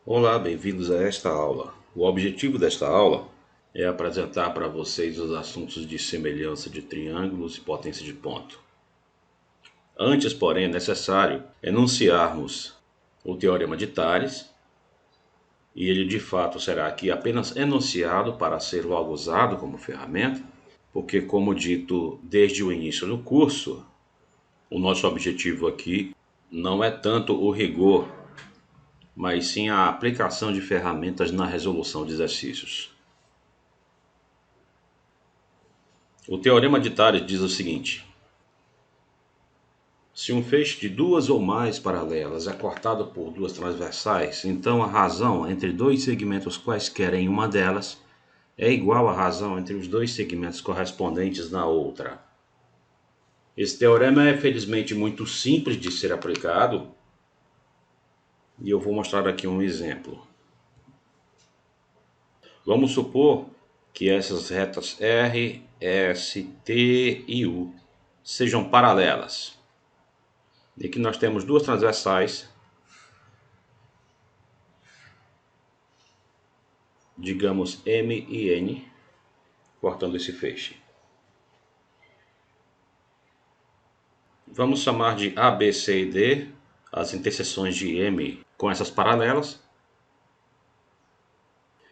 Olá, bem-vindos a esta aula. O objetivo desta aula é apresentar para vocês os assuntos de semelhança de triângulos e potência de ponto. Antes, porém, é necessário enunciarmos o teorema de Tales, e ele de fato será aqui apenas enunciado para ser logo usado como ferramenta, porque, como dito desde o início do curso, o nosso objetivo aqui não é tanto o rigor, mas sim a aplicação de ferramentas na resolução de exercícios. O teorema de Tales diz o seguinte: se um feixe de duas ou mais paralelas é cortado por duas transversais, então a razão entre dois segmentos quaisquer em uma delas é igual à razão entre os dois segmentos correspondentes na outra. Esse teorema é felizmente muito simples de ser aplicado e eu vou mostrar aqui um exemplo. Vamos supor que essas retas R, S, T e U sejam paralelas e que nós temos duas transversais, digamos M e N, cortando esse feixe. Vamos chamar de A, B, C e D as interseções de M com essas paralelas,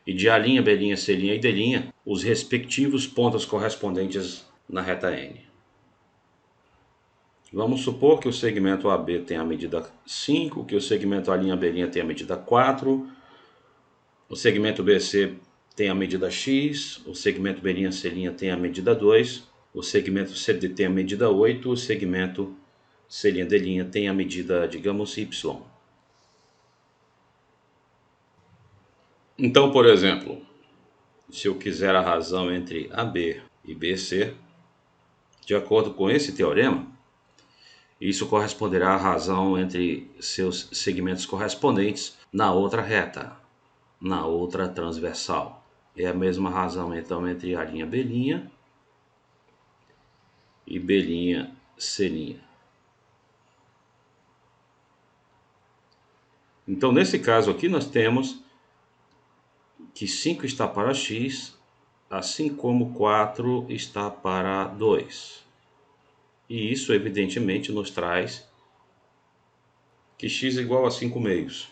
e de A', B', C' e D' os respectivos pontos correspondentes na reta N. Vamos supor que o segmento AB tem a medida 5, que o segmento A', B' tem a medida 4, o segmento BC tem a medida X, o segmento B', C' tem a medida 2, o segmento CD tem a medida 8, o segmento C', D' tem a medida, digamos, Y. Então, por exemplo, se eu quiser a razão entre AB e BC, de acordo com esse teorema, isso corresponderá à razão entre seus segmentos correspondentes na outra reta, na outra transversal. É a mesma razão, então, entre A', B' e B', C'. Então, nesse caso aqui, nós temos que 5 está para x, assim como 4 está para 2. E isso, evidentemente, nos traz que x é igual a 5 meios.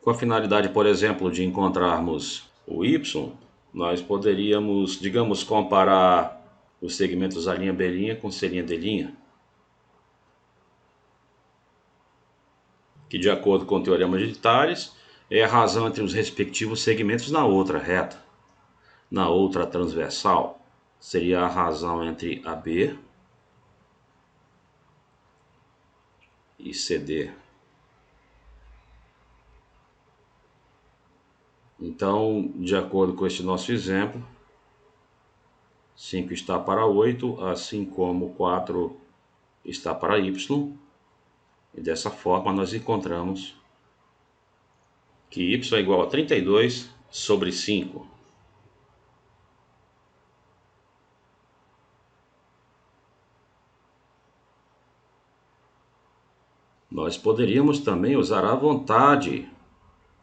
Com a finalidade, por exemplo, de encontrarmos o y, nós poderíamos, digamos, comparar os segmentos A', B' com C', D', que, de acordo com o teorema de Tales, é a razão entre os respectivos segmentos na outra reta. Na outra transversal, seria a razão entre AB e CD. Então, de acordo com este nosso exemplo, 5 está para 8, assim como 4 está para Y. E dessa forma nós encontramos que Y é igual a 32 sobre 5. Nós poderíamos também usar à vontade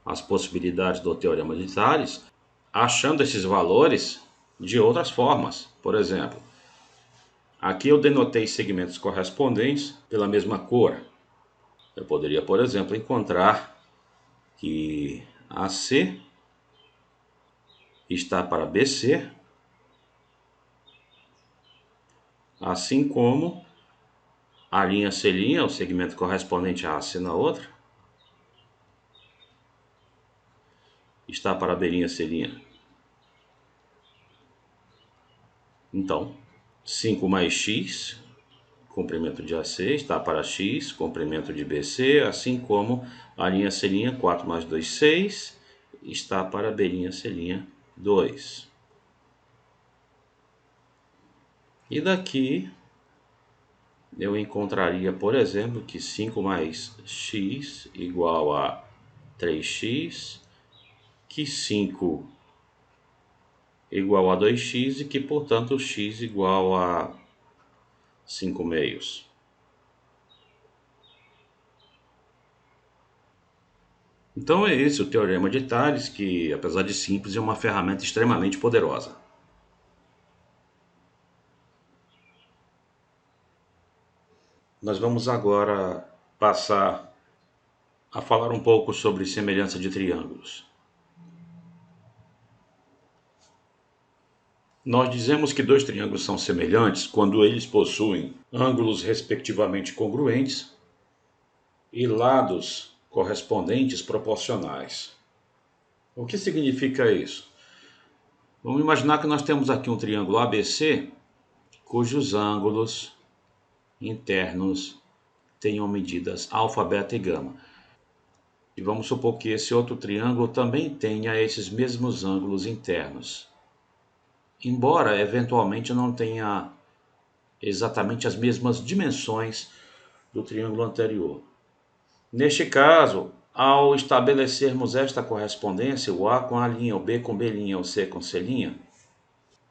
as possibilidades do teorema de Tales, achando esses valores de outras formas. Por exemplo, aqui eu denotei segmentos correspondentes pela mesma cor. Eu poderia, por exemplo, encontrar que AC está para BC, assim como a linha C', o segmento correspondente a AC na outra, está para B', C'. Então, 5 mais x, comprimento de AC, está para x, comprimento de BC, assim como a linha C', 4 mais 2, 6, está para B', C', 2. E daqui eu encontraria, por exemplo, que 5 mais x igual a 3x, que 5 igual a 2x e que, portanto, x igual a 5 meios. Então é esse o Teorema de Tales, que apesar de simples é uma ferramenta extremamente poderosa. Nós vamos agora passar a falar um pouco sobre semelhança de triângulos. Nós dizemos que dois triângulos são semelhantes quando eles possuem ângulos respectivamente congruentes e lados correspondentes proporcionais. O que significa isso? Vamos imaginar que nós temos aqui um triângulo ABC, cujos ângulos internos tenham medidas alfa, beta e gama. E vamos supor que esse outro triângulo também tenha esses mesmos ângulos internos, embora eventualmente não tenha exatamente as mesmas dimensões do triângulo anterior. Neste caso, ao estabelecermos esta correspondência, o A com A', o B com B', o C com C',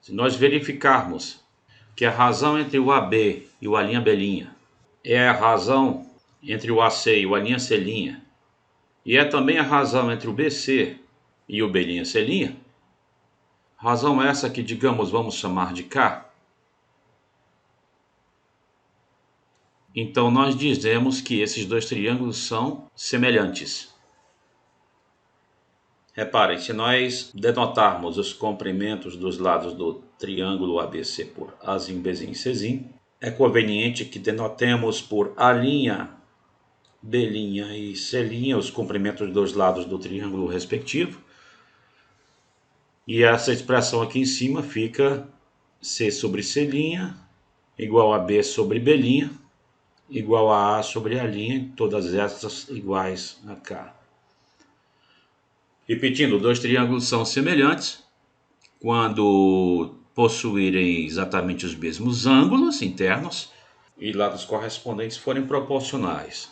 se nós verificarmos que a razão entre o AB e o A'B' é a razão entre o AC e o A'C', e é também a razão entre o BC e o B'C', razão essa que, digamos, vamos chamar de K, então nós dizemos que esses dois triângulos são semelhantes. Reparem, se nós denotarmos os comprimentos dos lados do triângulo ABC por Azinho, Bzinho e Czinho, é conveniente que denotemos por A', B' e C' os comprimentos dos lados do triângulo respectivo. E essa expressão aqui em cima fica C sobre C' igual a B sobre B' igual a sobre A', todas essas iguais a K. Repetindo, dois triângulos são semelhantes quando possuírem exatamente os mesmos ângulos internos e lados correspondentes forem proporcionais.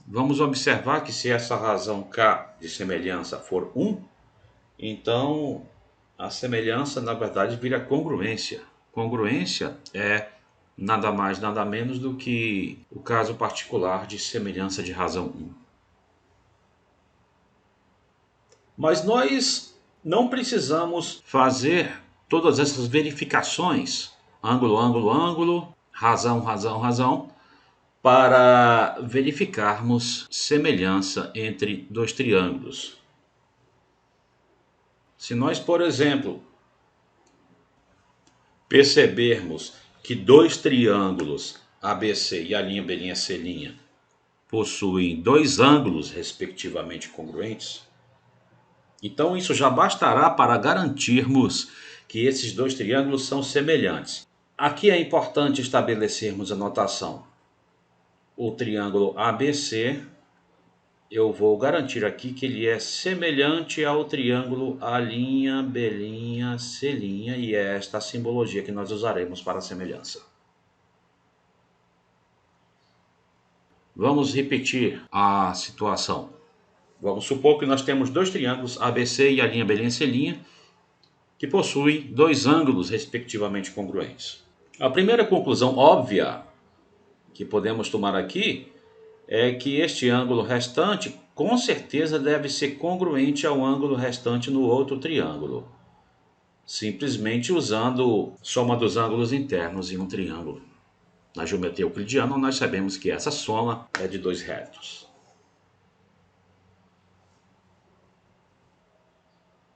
Vamos observar que se essa razão K de semelhança for 1, então a semelhança na verdade vira congruência. Congruência é nada mais, nada menos do que o caso particular de semelhança de razão 1. Mas nós não precisamos fazer todas essas verificações, ângulo, ângulo, ângulo, razão, razão, razão, para verificarmos semelhança entre dois triângulos. Se nós, por exemplo, percebermos que dois triângulos ABC e A'B', possuem dois ângulos respectivamente congruentes, então isso já bastará para garantirmos que esses dois triângulos são semelhantes. Aqui é importante estabelecermos a notação. O triângulo ABC, eu vou garantir aqui que ele é semelhante ao triângulo A'B', C', e é esta a simbologia que nós usaremos para a semelhança. Vamos repetir a situação. Vamos supor que nós temos dois triângulos ABC e A'B', C', que possuem dois ângulos respectivamente congruentes. A primeira conclusão óbvia que podemos tomar aqui é que este ângulo restante com certeza deve ser congruente ao ângulo restante no outro triângulo, simplesmente usando soma dos ângulos internos em um triângulo. Na geometria euclidiana nós sabemos que essa soma é de dois retos.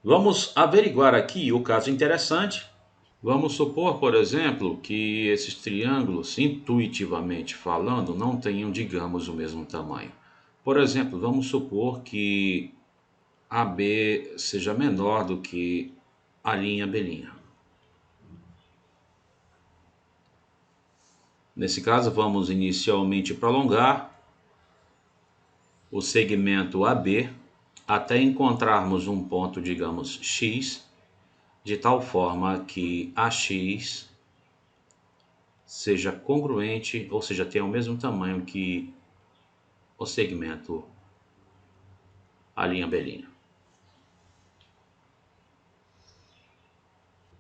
Vamos averiguar aqui o caso interessante. Vamos supor, por exemplo, que esses triângulos, intuitivamente falando, não tenham, digamos, o mesmo tamanho. Por exemplo, vamos supor que AB seja menor do que A'B'. Nesse caso, vamos inicialmente prolongar o segmento AB até encontrarmos um ponto, digamos, X, de tal forma que AX seja congruente, ou seja, tenha o mesmo tamanho que o segmento A'B'.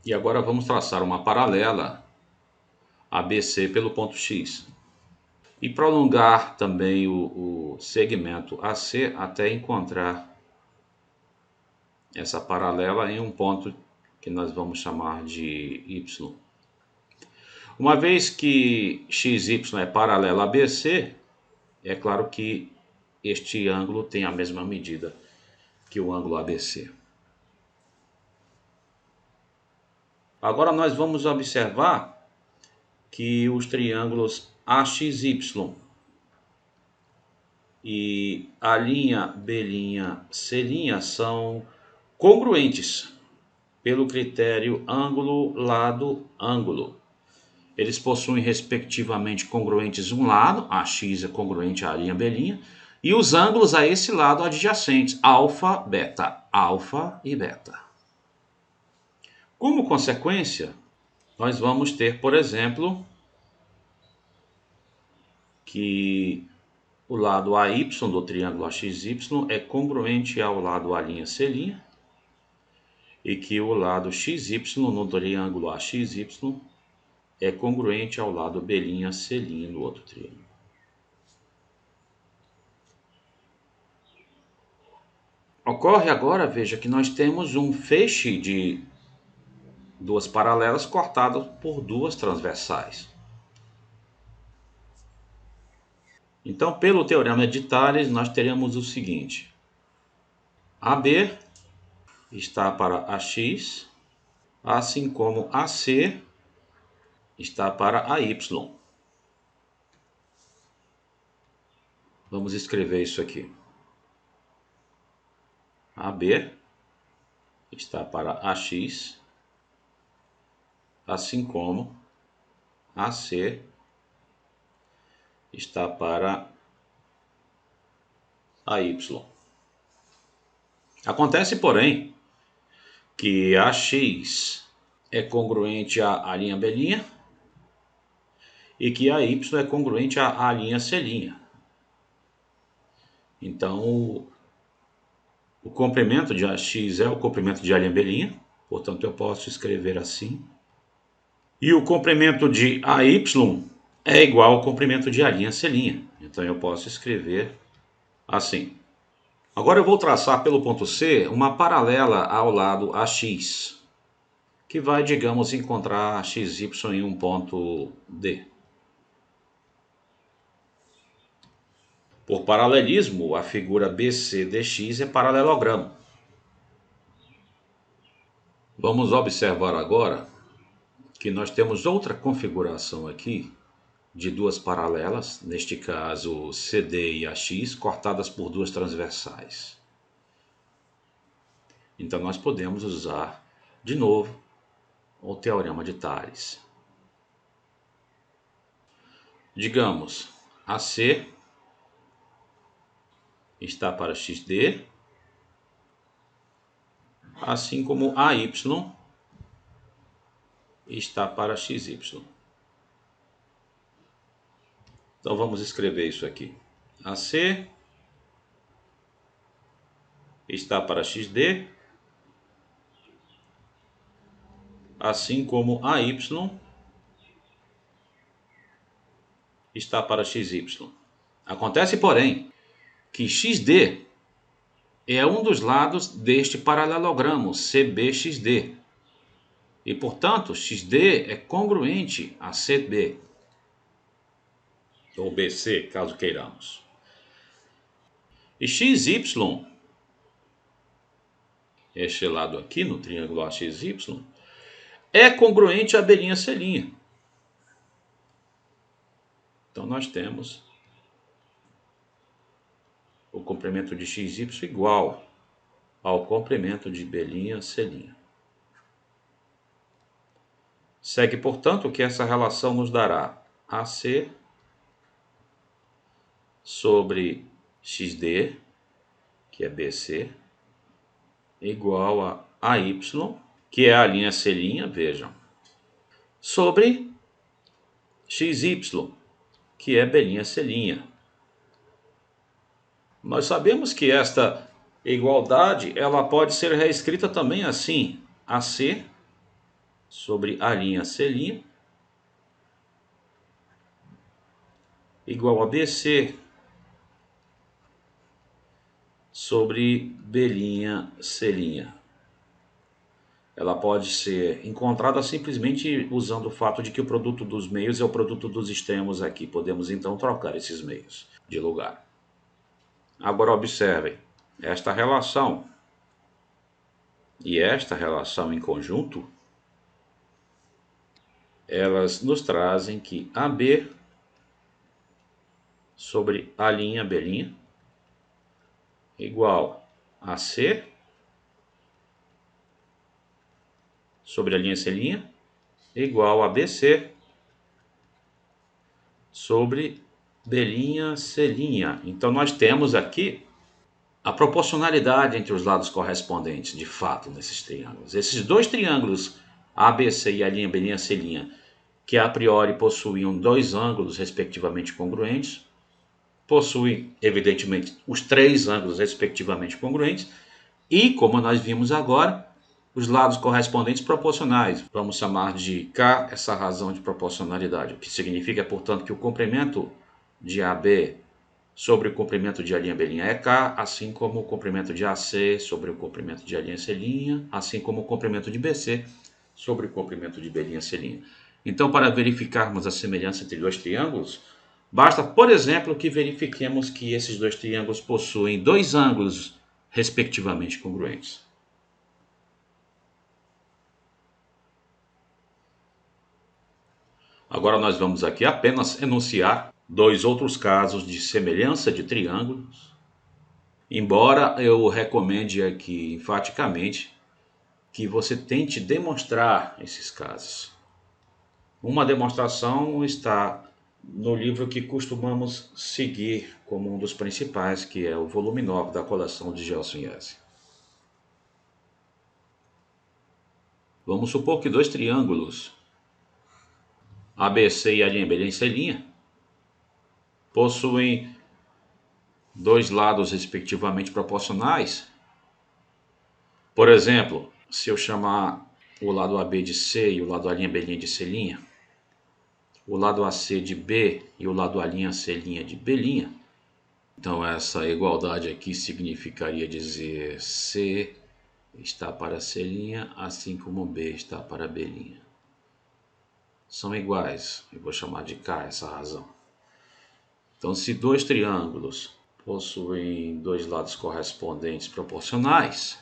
E agora vamos traçar uma paralela ABC pelo ponto X. e prolongar também o segmento AC até encontrar essa paralela em um ponto que nós vamos chamar de Y. Uma vez que XY é paralelo a BC, é claro que este ângulo tem a mesma medida que o ângulo ABC. Agora nós vamos observar que os triângulos AXY e a linha B', são congruentes pelo critério ângulo, lado, ângulo. Eles possuem respectivamente congruentes um lado, AX é congruente à linha B', e os ângulos a esse lado adjacentes, alfa e beta. Como consequência, nós vamos ter, por exemplo, que o lado AY do triângulo AXY é congruente ao lado A'C', e que o lado XY no triângulo AXY é congruente ao lado B'C' no outro triângulo. Ocorre agora, veja, que nós temos um feixe de duas paralelas cortadas por duas transversais. Então, pelo teorema de Tales, nós teremos o seguinte: AB está para AX, assim como AC está para AY. Vamos escrever isso aqui. AB está para AX, assim como AC está para AY. Acontece, porém, que AX é congruente à linha B' e que AY é congruente à linha C'. Então, o comprimento de AX é o comprimento de A' B', portanto eu posso escrever assim. E o comprimento de AY é igual ao comprimento de A'C'. Então eu posso escrever assim. Agora eu vou traçar pelo ponto C uma paralela ao lado AX, que vai, digamos, encontrar XY em um ponto D. Por paralelismo, a figura BCDX é paralelogramo. Vamos observar agora que nós temos outra configuração aqui de duas paralelas, neste caso CD e AX, cortadas por duas transversais. Então nós podemos usar de novo o teorema de Tales. Digamos, AC está para XD, assim como AY está para XY. Então vamos escrever isso aqui. AC está para XD, assim como AY está para XY. Acontece, porém, que XD é um dos lados deste paralelogramo CBXD. E, portanto, XD é congruente a CB, ou BC, caso queiramos. E XY, este lado aqui no triângulo AXY, é congruente a B'C'. Então nós temos o comprimento de XY igual ao comprimento de B'C'. Segue, portanto, que essa relação nos dará AC sobre XD, que é BC, igual a AY, que é a linha C', vejam, sobre XY, que é B'C'. Nós sabemos que esta igualdade ela pode ser reescrita também assim: AC sobre a linha C', igual a BC sobre B'C'. Ela pode ser encontrada simplesmente usando o fato de que o produto dos meios é o produto dos extremos aqui. Podemos então trocar esses meios de lugar. Agora observem, esta relação e esta relação em conjunto, elas nos trazem que AB sobre A'B' igual a C sobre C'C' igual a BC sobre B'C'. Então nós temos aqui a proporcionalidade entre os lados correspondentes, de fato, nesses triângulos. Esses dois triângulos, ABC e B'C', que a priori possuíam dois ângulos respectivamente congruentes, possuem, evidentemente, os três ângulos respectivamente congruentes, e, como nós vimos agora, os lados correspondentes proporcionais. Vamos chamar de K essa razão de proporcionalidade, o que significa, portanto, que o comprimento de AB sobre o comprimento de A'B' é K, assim como o comprimento de AC sobre o comprimento de C'C', assim como o comprimento de BC sobre o comprimento de B'C'. Então, para verificarmos a semelhança entre dois triângulos, basta, por exemplo, que verifiquemos que esses dois triângulos possuem dois ângulos respectivamente congruentes. Agora nós vamos aqui apenas enunciar dois outros casos de semelhança de triângulos, embora eu recomende aqui enfaticamente que você tente demonstrar esses casos. Uma demonstração está no livro que costumamos seguir como um dos principais, que é o volume 9 da coleção de Gelson Yesse. Vamos supor que dois triângulos, ABC e A'B' possuem dois lados respectivamente proporcionais. Por exemplo, se eu chamar o lado AB de C e o lado A'B' de C', o lado AC de B e o lado A'C' de B', então essa igualdade aqui significaria dizer C está para C', assim como B está para B'. São iguais, eu vou chamar de K essa razão. Então, se dois triângulos possuem dois lados correspondentes proporcionais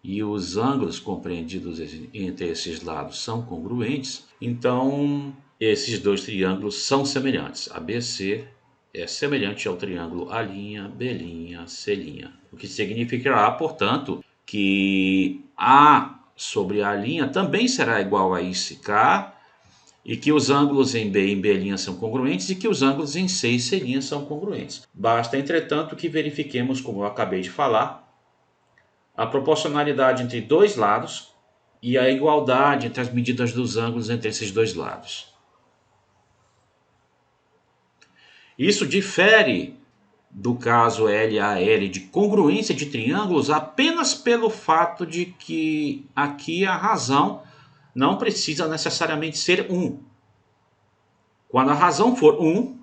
e os ângulos compreendidos entre esses lados são congruentes, então esses dois triângulos são semelhantes. ABC é semelhante ao triângulo A'B', o que significará, portanto, que A sobre A' também será igual a esse K, e que os ângulos em B e em B' são congruentes e que os ângulos em C e C' são congruentes. Basta, entretanto, que verifiquemos, como eu acabei de falar, a proporcionalidade entre dois lados e a igualdade entre as medidas dos ângulos entre esses dois lados. Isso difere do caso LAL de congruência de triângulos apenas pelo fato de que aqui a razão não precisa necessariamente ser 1. Quando a razão for 1,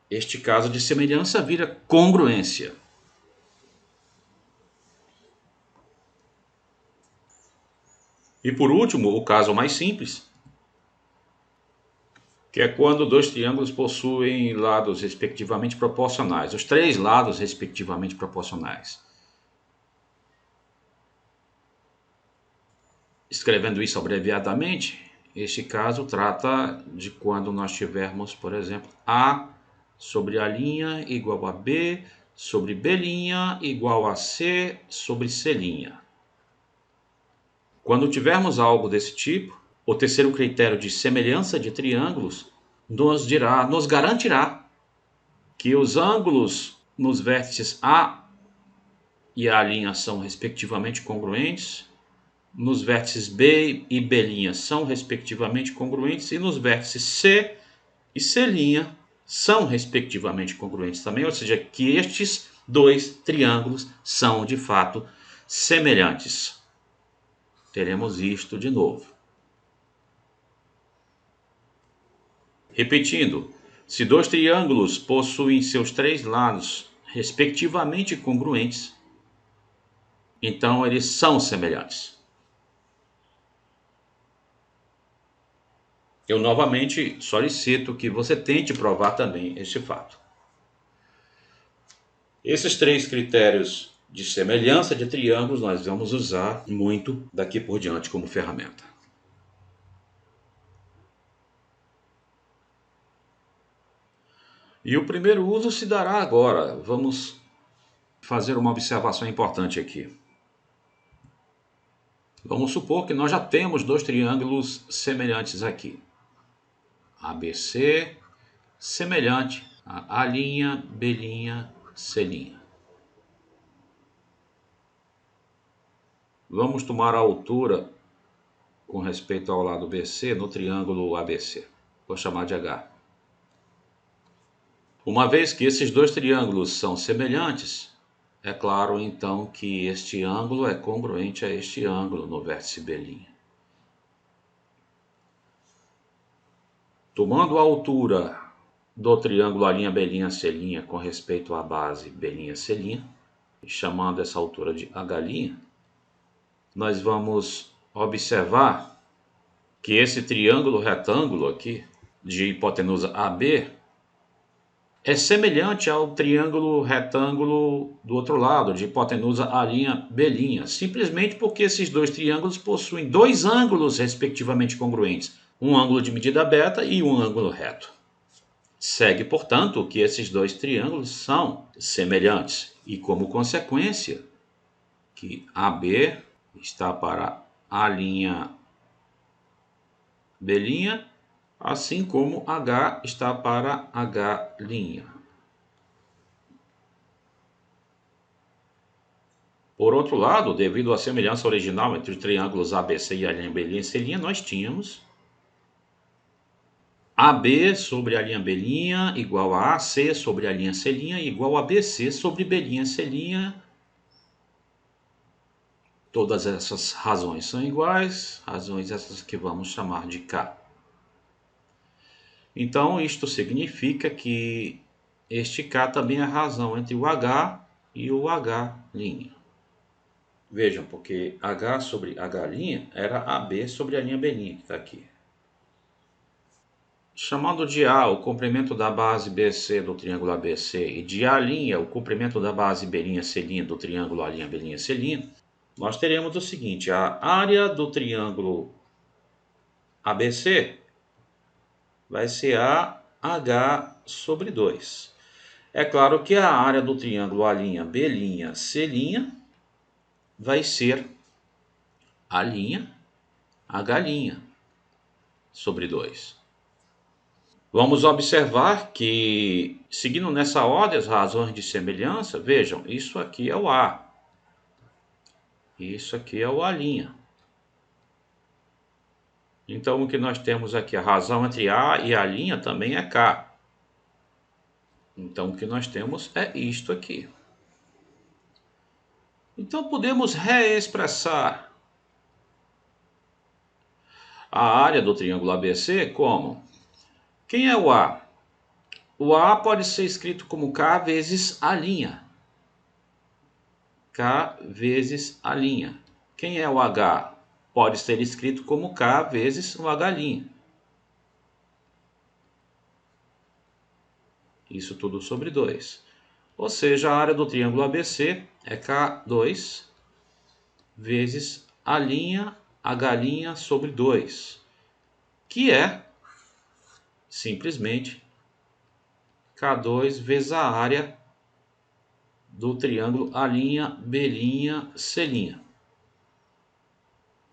este caso de semelhança vira congruência. E por último, o caso mais simples, que é quando dois triângulos possuem lados respectivamente proporcionais, os três lados respectivamente proporcionais. Escrevendo isso abreviadamente, este caso trata de quando nós tivermos, por exemplo, A sobre A' igual a B sobre B' igual a C sobre C'. Quando tivermos algo desse tipo, o terceiro critério de semelhança de triângulos nos garantirá que os ângulos nos vértices A e A' são respectivamente congruentes, nos vértices B e B' são respectivamente congruentes e nos vértices C e C' são respectivamente congruentes também, ou seja, que estes dois triângulos são de fato semelhantes. Teremos isto de novo. Repetindo, Se dois triângulos possuem seus três lados respectivamente congruentes, então eles são semelhantes. Eu novamente solicito que você tente provar também este fato. Esses três critérios de semelhança de triângulos nós vamos usar muito daqui por diante como ferramenta. E o primeiro uso se dará agora. Vamos fazer uma observação importante aqui. Vamos supor que nós já temos dois triângulos semelhantes aqui. ABC semelhante a A', B', C'. Vamos tomar a altura com respeito ao lado BC no triângulo ABC. Vou chamar de H. Uma vez que esses dois triângulos são semelhantes, é claro então que este ângulo é congruente a este ângulo no vértice B'. Tomando a altura do triângulo A'B', C' com respeito à base B', C', e chamando essa altura de H', nós vamos observar que esse triângulo retângulo aqui, de hipotenusa AB, é semelhante ao triângulo retângulo do outro lado, de hipotenusa A'B', simplesmente porque esses dois triângulos possuem dois ângulos respectivamente congruentes, um ângulo de medida beta e um ângulo reto. Segue, portanto, que esses dois triângulos são semelhantes e, como consequência, que AB está para A'B', assim como H está para H'. Por outro lado, devido à semelhança original entre os triângulos ABC e A'B', C', nós tínhamos AB sobre A'B' igual a AC sobre A'C' igual a BC sobre B'C'. Todas essas razões são iguais, razões essas que vamos chamar de K. Então, isto significa que este K também é a razão entre o H e o H'. Vejam, porque H sobre H' era AB sobre A'B', que está aqui. Chamando de A o comprimento da base BC do triângulo ABC e de A' o comprimento da base B'C' do triângulo A'B', nós teremos o seguinte: a área do triângulo ABC vai ser AH sobre 2. É claro que a área do triângulo A'B', vai ser A'H' sobre 2. Vamos observar que, seguindo nessa ordem as razões de semelhança, vejam, isso aqui é o A. Isso aqui é o A'H'. Então, o que nós temos aqui, a razão entre A e A'H' também é K. Então, o que nós temos é isto aqui. Então, podemos reexpressar a área do triângulo ABC como? Quem é o A? O A pode ser escrito como K vezes A'H'. K vezes A'H'. Quem é o H? Pode ser escrito como K vezes o H'. Isso tudo sobre 2. Ou seja, a área do triângulo ABC é K2 vezes A'H' sobre 2, que é simplesmente K2 vezes a área do triângulo A'B',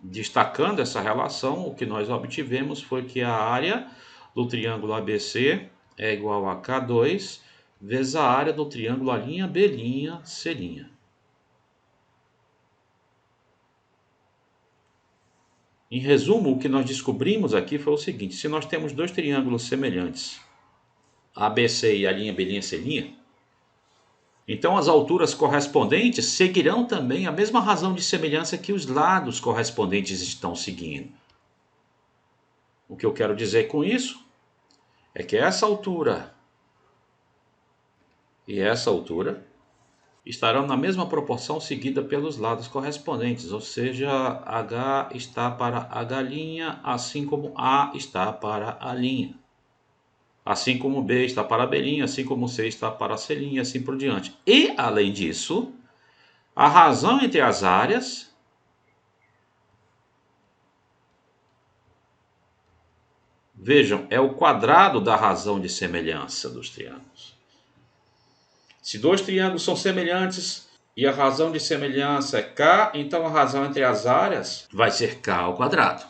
Destacando essa relação, o que nós obtivemos foi que a área do triângulo ABC é igual a K2 vezes a área do triângulo A'B'. Em resumo, o que nós descobrimos aqui foi o seguinte: se nós temos dois triângulos semelhantes, ABC e A'B', então as alturas correspondentes seguirão também a mesma razão de semelhança que os lados correspondentes estão seguindo. O que eu quero dizer com isso é que essa altura e essa altura estarão na mesma proporção seguida pelos lados correspondentes, ou seja, H está para H', assim como A está para A'. Assim como B está para B', assim como C está para C', e assim por diante. E, além disso, a razão entre as áreas, vejam, é o quadrado da razão de semelhança dos triângulos. Se dois triângulos são semelhantes e a razão de semelhança é K, então a razão entre as áreas vai ser K ao quadrado.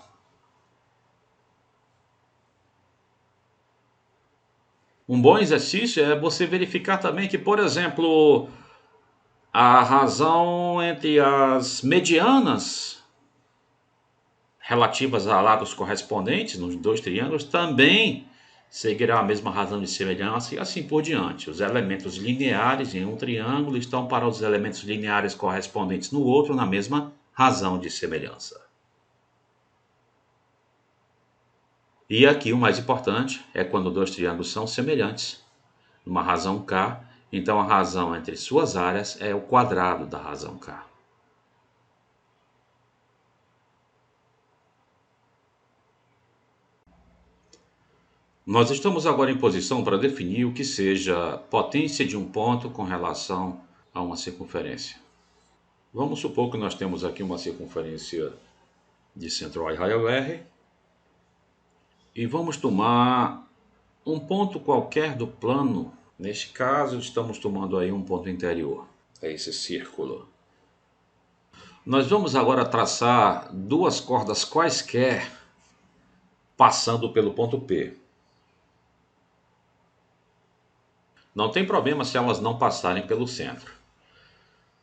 Um bom exercício é você verificar também que, por exemplo, a razão entre as medianas relativas a lados correspondentes nos dois triângulos também seguirá a mesma razão de semelhança e assim por diante. Os elementos lineares em um triângulo estão para os elementos lineares correspondentes no outro na mesma razão de semelhança. E aqui o mais importante é quando dois triângulos são semelhantes, numa razão K, então a razão entre suas áreas é o quadrado da razão K. Nós estamos agora em posição para definir o que seja potência de um ponto com relação a uma circunferência. Vamos supor que nós temos aqui uma circunferência de centro A e raio R e vamos tomar um ponto qualquer do plano. Neste caso, estamos tomando aí um ponto interior, é esse círculo. Nós vamos agora traçar duas cordas quaisquer passando pelo ponto P. Não tem problema se elas não passarem pelo centro.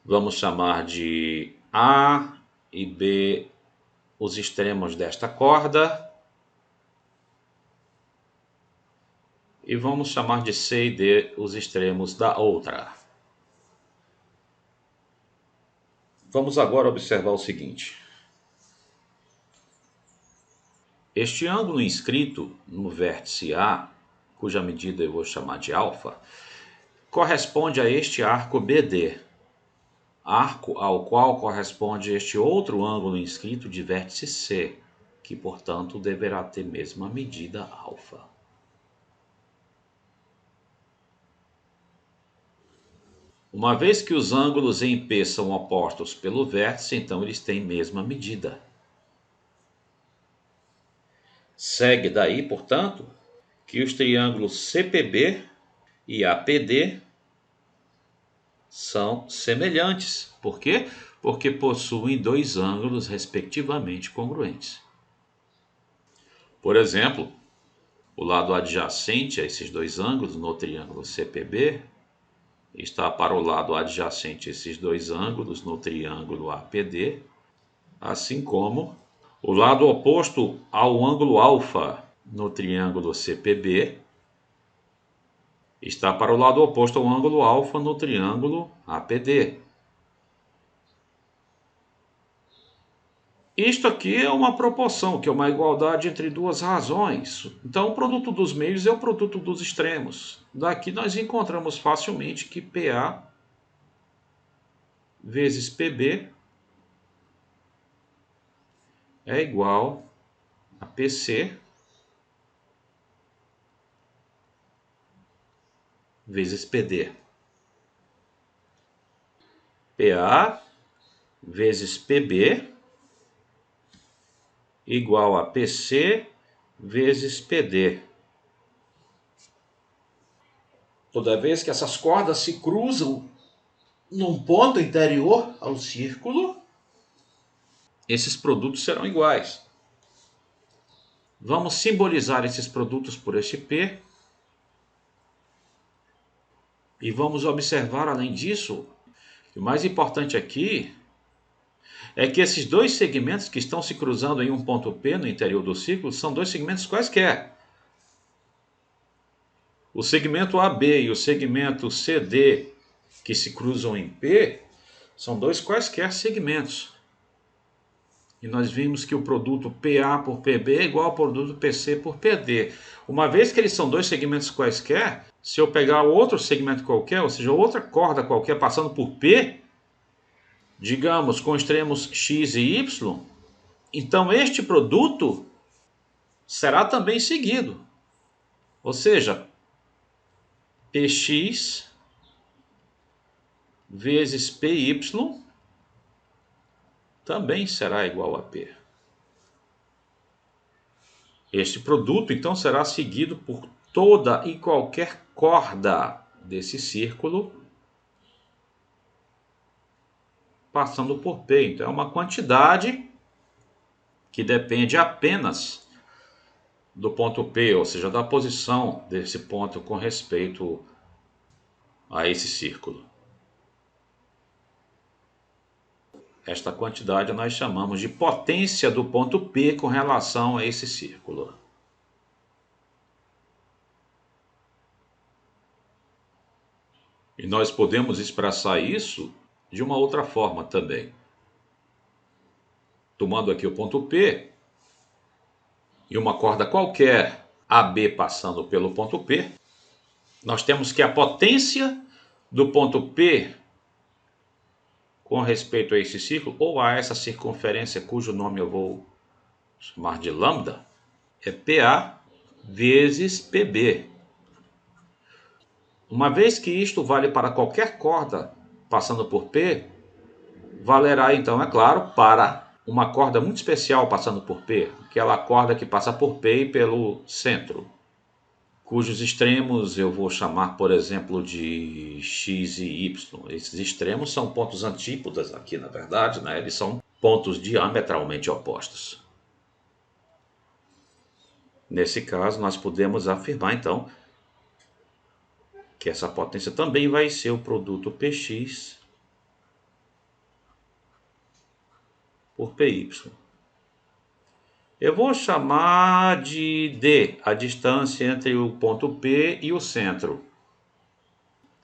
Vamos chamar de A e B os extremos desta corda. E vamos chamar de C e D os extremos da outra. Vamos agora observar o seguinte. Este ângulo inscrito no vértice A, cuja medida eu vou chamar de alfa, corresponde a este arco BD, arco ao qual corresponde este outro ângulo inscrito de vértice C, que portanto deverá ter mesma medida alfa. Uma vez que os ângulos em P são opostos pelo vértice, então eles têm mesma medida. Segue daí, portanto, que os triângulos CPB e APD são semelhantes. Por quê? Porque possuem dois ângulos respectivamente congruentes. Por exemplo, o lado adjacente a esses dois ângulos no triângulo CPB está para o lado adjacente a esses dois ângulos no triângulo APD, assim como o lado oposto ao ângulo alfa no triângulo CPB está para o lado oposto ao ângulo alfa no triângulo APD. Isto aqui é uma proporção, que é uma igualdade entre duas razões. Então, o produto dos meios é o produto dos extremos. Daqui nós encontramos facilmente que PA vezes PB é igual a PC vezes PD. PA vezes PB igual a PC vezes PD. Toda vez que essas cordas se cruzam num ponto interior ao círculo, esses produtos serão iguais. Vamos simbolizar esses produtos por este P. E vamos observar, além disso, que o mais importante aqui é que esses dois segmentos que estão se cruzando em um ponto P no interior do círculo são dois segmentos quaisquer. O segmento AB e o segmento CD que se cruzam em P são dois quaisquer segmentos. E nós vimos que o produto PA por PB é igual ao produto PC por PD. Uma vez que eles são dois segmentos quaisquer, se eu pegar outro segmento qualquer, ou seja, outra corda qualquer passando por P, digamos com extremos X e Y, então este produto será também seguido. Ou seja, PX vezes PY também será igual a P. Este produto, então, será seguido por toda e qualquer corda desse círculo passando por P. Então, é uma quantidade que depende apenas do ponto P, ou seja, da posição desse ponto com respeito a esse círculo. Esta quantidade nós chamamos de potência do ponto P com relação a esse círculo. E nós podemos expressar isso de uma outra forma também. Tomando aqui o ponto P e uma corda qualquer AB passando pelo ponto P, nós temos que a potência do ponto P com respeito a esse círculo, ou a essa circunferência cujo nome eu vou chamar de lambda, é PA vezes PB. Uma vez que isto vale para qualquer corda passando por P, valerá então, é claro, para uma corda muito especial passando por P, aquela corda que passa por P e pelo centro, cujos extremos eu vou chamar, por exemplo, de X e Y. Esses extremos são pontos antípodas aqui, na verdade, né? Eles são pontos diametralmente opostos. Nesse caso, nós podemos afirmar, então, que essa potência também vai ser o produto Px por Py. Eu vou chamar de D, a distância entre o ponto P e o centro.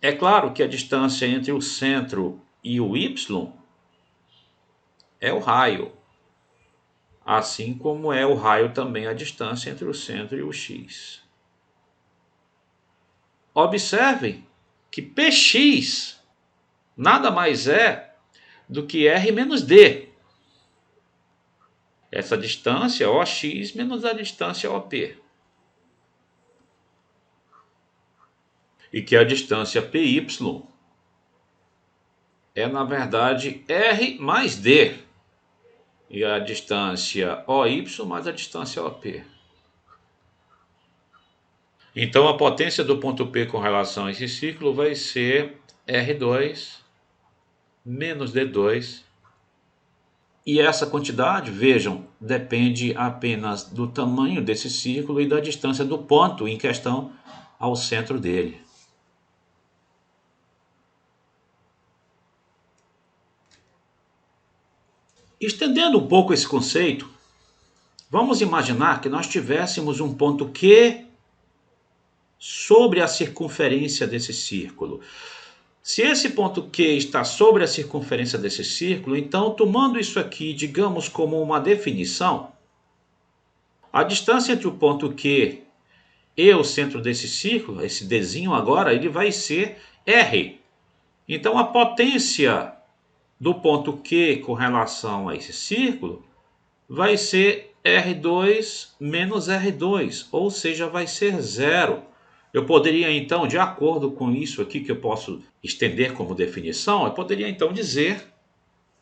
É claro que a distância entre o centro e o Y é o raio, assim como é o raio também a distância entre o centro e o X. Observem que Px nada mais é do que R menos D. Essa distância OX menos a distância OP. E que a distância PY é, na verdade, R mais D. E a distância OY mais a distância OP. Então, a potência do ponto P com relação a esse círculo vai ser R2 menos D2. E essa quantidade, vejam, depende apenas do tamanho desse círculo e da distância do ponto em questão ao centro dele. Estendendo um pouco esse conceito, vamos imaginar que nós tivéssemos um ponto Q sobre a circunferência desse círculo. Se esse ponto Q está sobre a circunferência desse círculo, então, tomando isso aqui, digamos, como uma definição, a distância entre o ponto Q e o centro desse círculo, esse Dzinho agora, ele vai ser R. Então, a potência do ponto Q com relação a esse círculo vai ser R2 menos R2, ou seja, vai ser zero. Eu poderia então, de acordo com isso aqui que eu posso estender como definição, eu poderia então dizer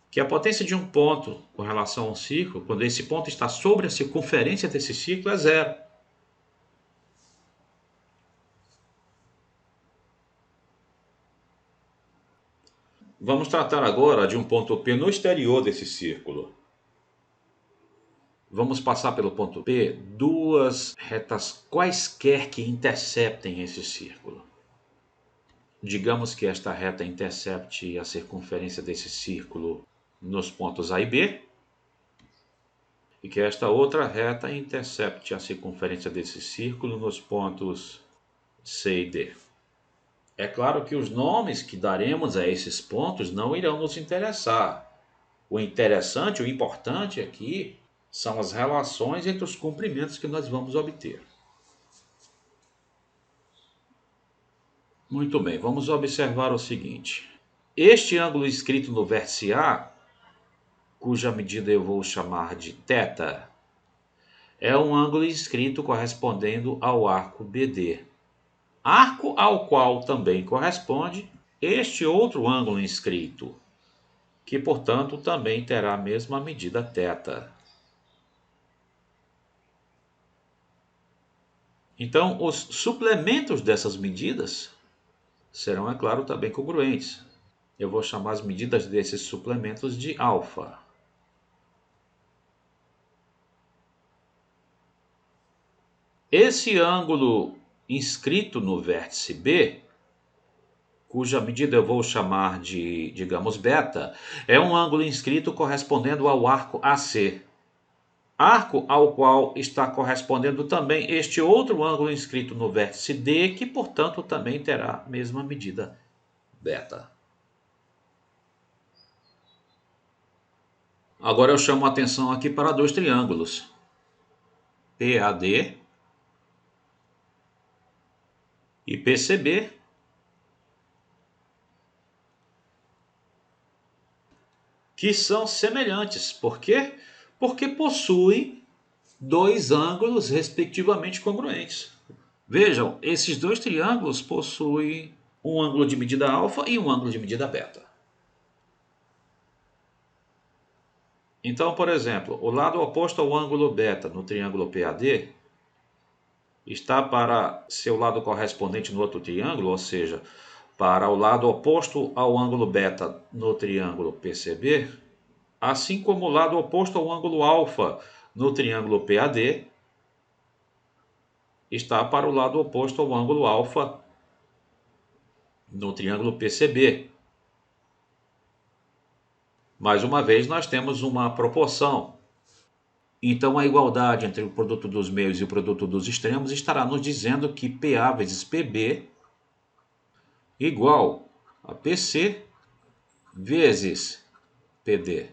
que a potência de um ponto com relação a um círculo, quando esse ponto está sobre a circunferência desse círculo, é zero. Vamos tratar agora de um ponto P no exterior desse círculo. Vamos passar pelo ponto P duas retas quaisquer que interceptem esse círculo. Digamos que esta reta intercepte a circunferência desse círculo nos pontos A e B, e que esta outra reta intercepte a circunferência desse círculo nos pontos C e D. É claro que os nomes que daremos a esses pontos não irão nos interessar. O interessante, o importante aqui são as relações entre os comprimentos que nós vamos obter. Muito bem, vamos observar o seguinte. Este ângulo escrito no vértice A, cuja medida eu vou chamar de θ, é um ângulo escrito correspondendo ao arco BD. Arco ao qual também corresponde este outro ângulo inscrito, que portanto também terá a mesma medida θ. Então, os suplementos dessas medidas serão, é claro, também congruentes. Eu vou chamar as medidas desses suplementos de alfa. Esse ângulo inscrito no vértice B, cuja medida eu vou chamar de, digamos, beta, é um ângulo inscrito correspondendo ao arco AC. Arco ao qual está correspondendo também este outro ângulo inscrito no vértice D, que, portanto, também terá a mesma medida beta. Agora eu chamo a atenção aqui para dois triângulos, PAD e PCB, que são semelhantes. Por quê? Porque possuem dois ângulos respectivamente congruentes. Vejam, esses dois triângulos possuem um ângulo de medida alfa e um ângulo de medida beta. Então, por exemplo, o lado oposto ao ângulo beta no triângulo PAD está para seu lado correspondente no outro triângulo, ou seja, para o lado oposto ao ângulo beta no triângulo PCB, assim como o lado oposto ao ângulo alfa no triângulo PAD está para o lado oposto ao ângulo alfa no triângulo PCB. Mais uma vez, nós temos uma proporção. Então, a igualdade entre o produto dos meios e o produto dos extremos estará nos dizendo que PA vezes PB igual a PC vezes PD.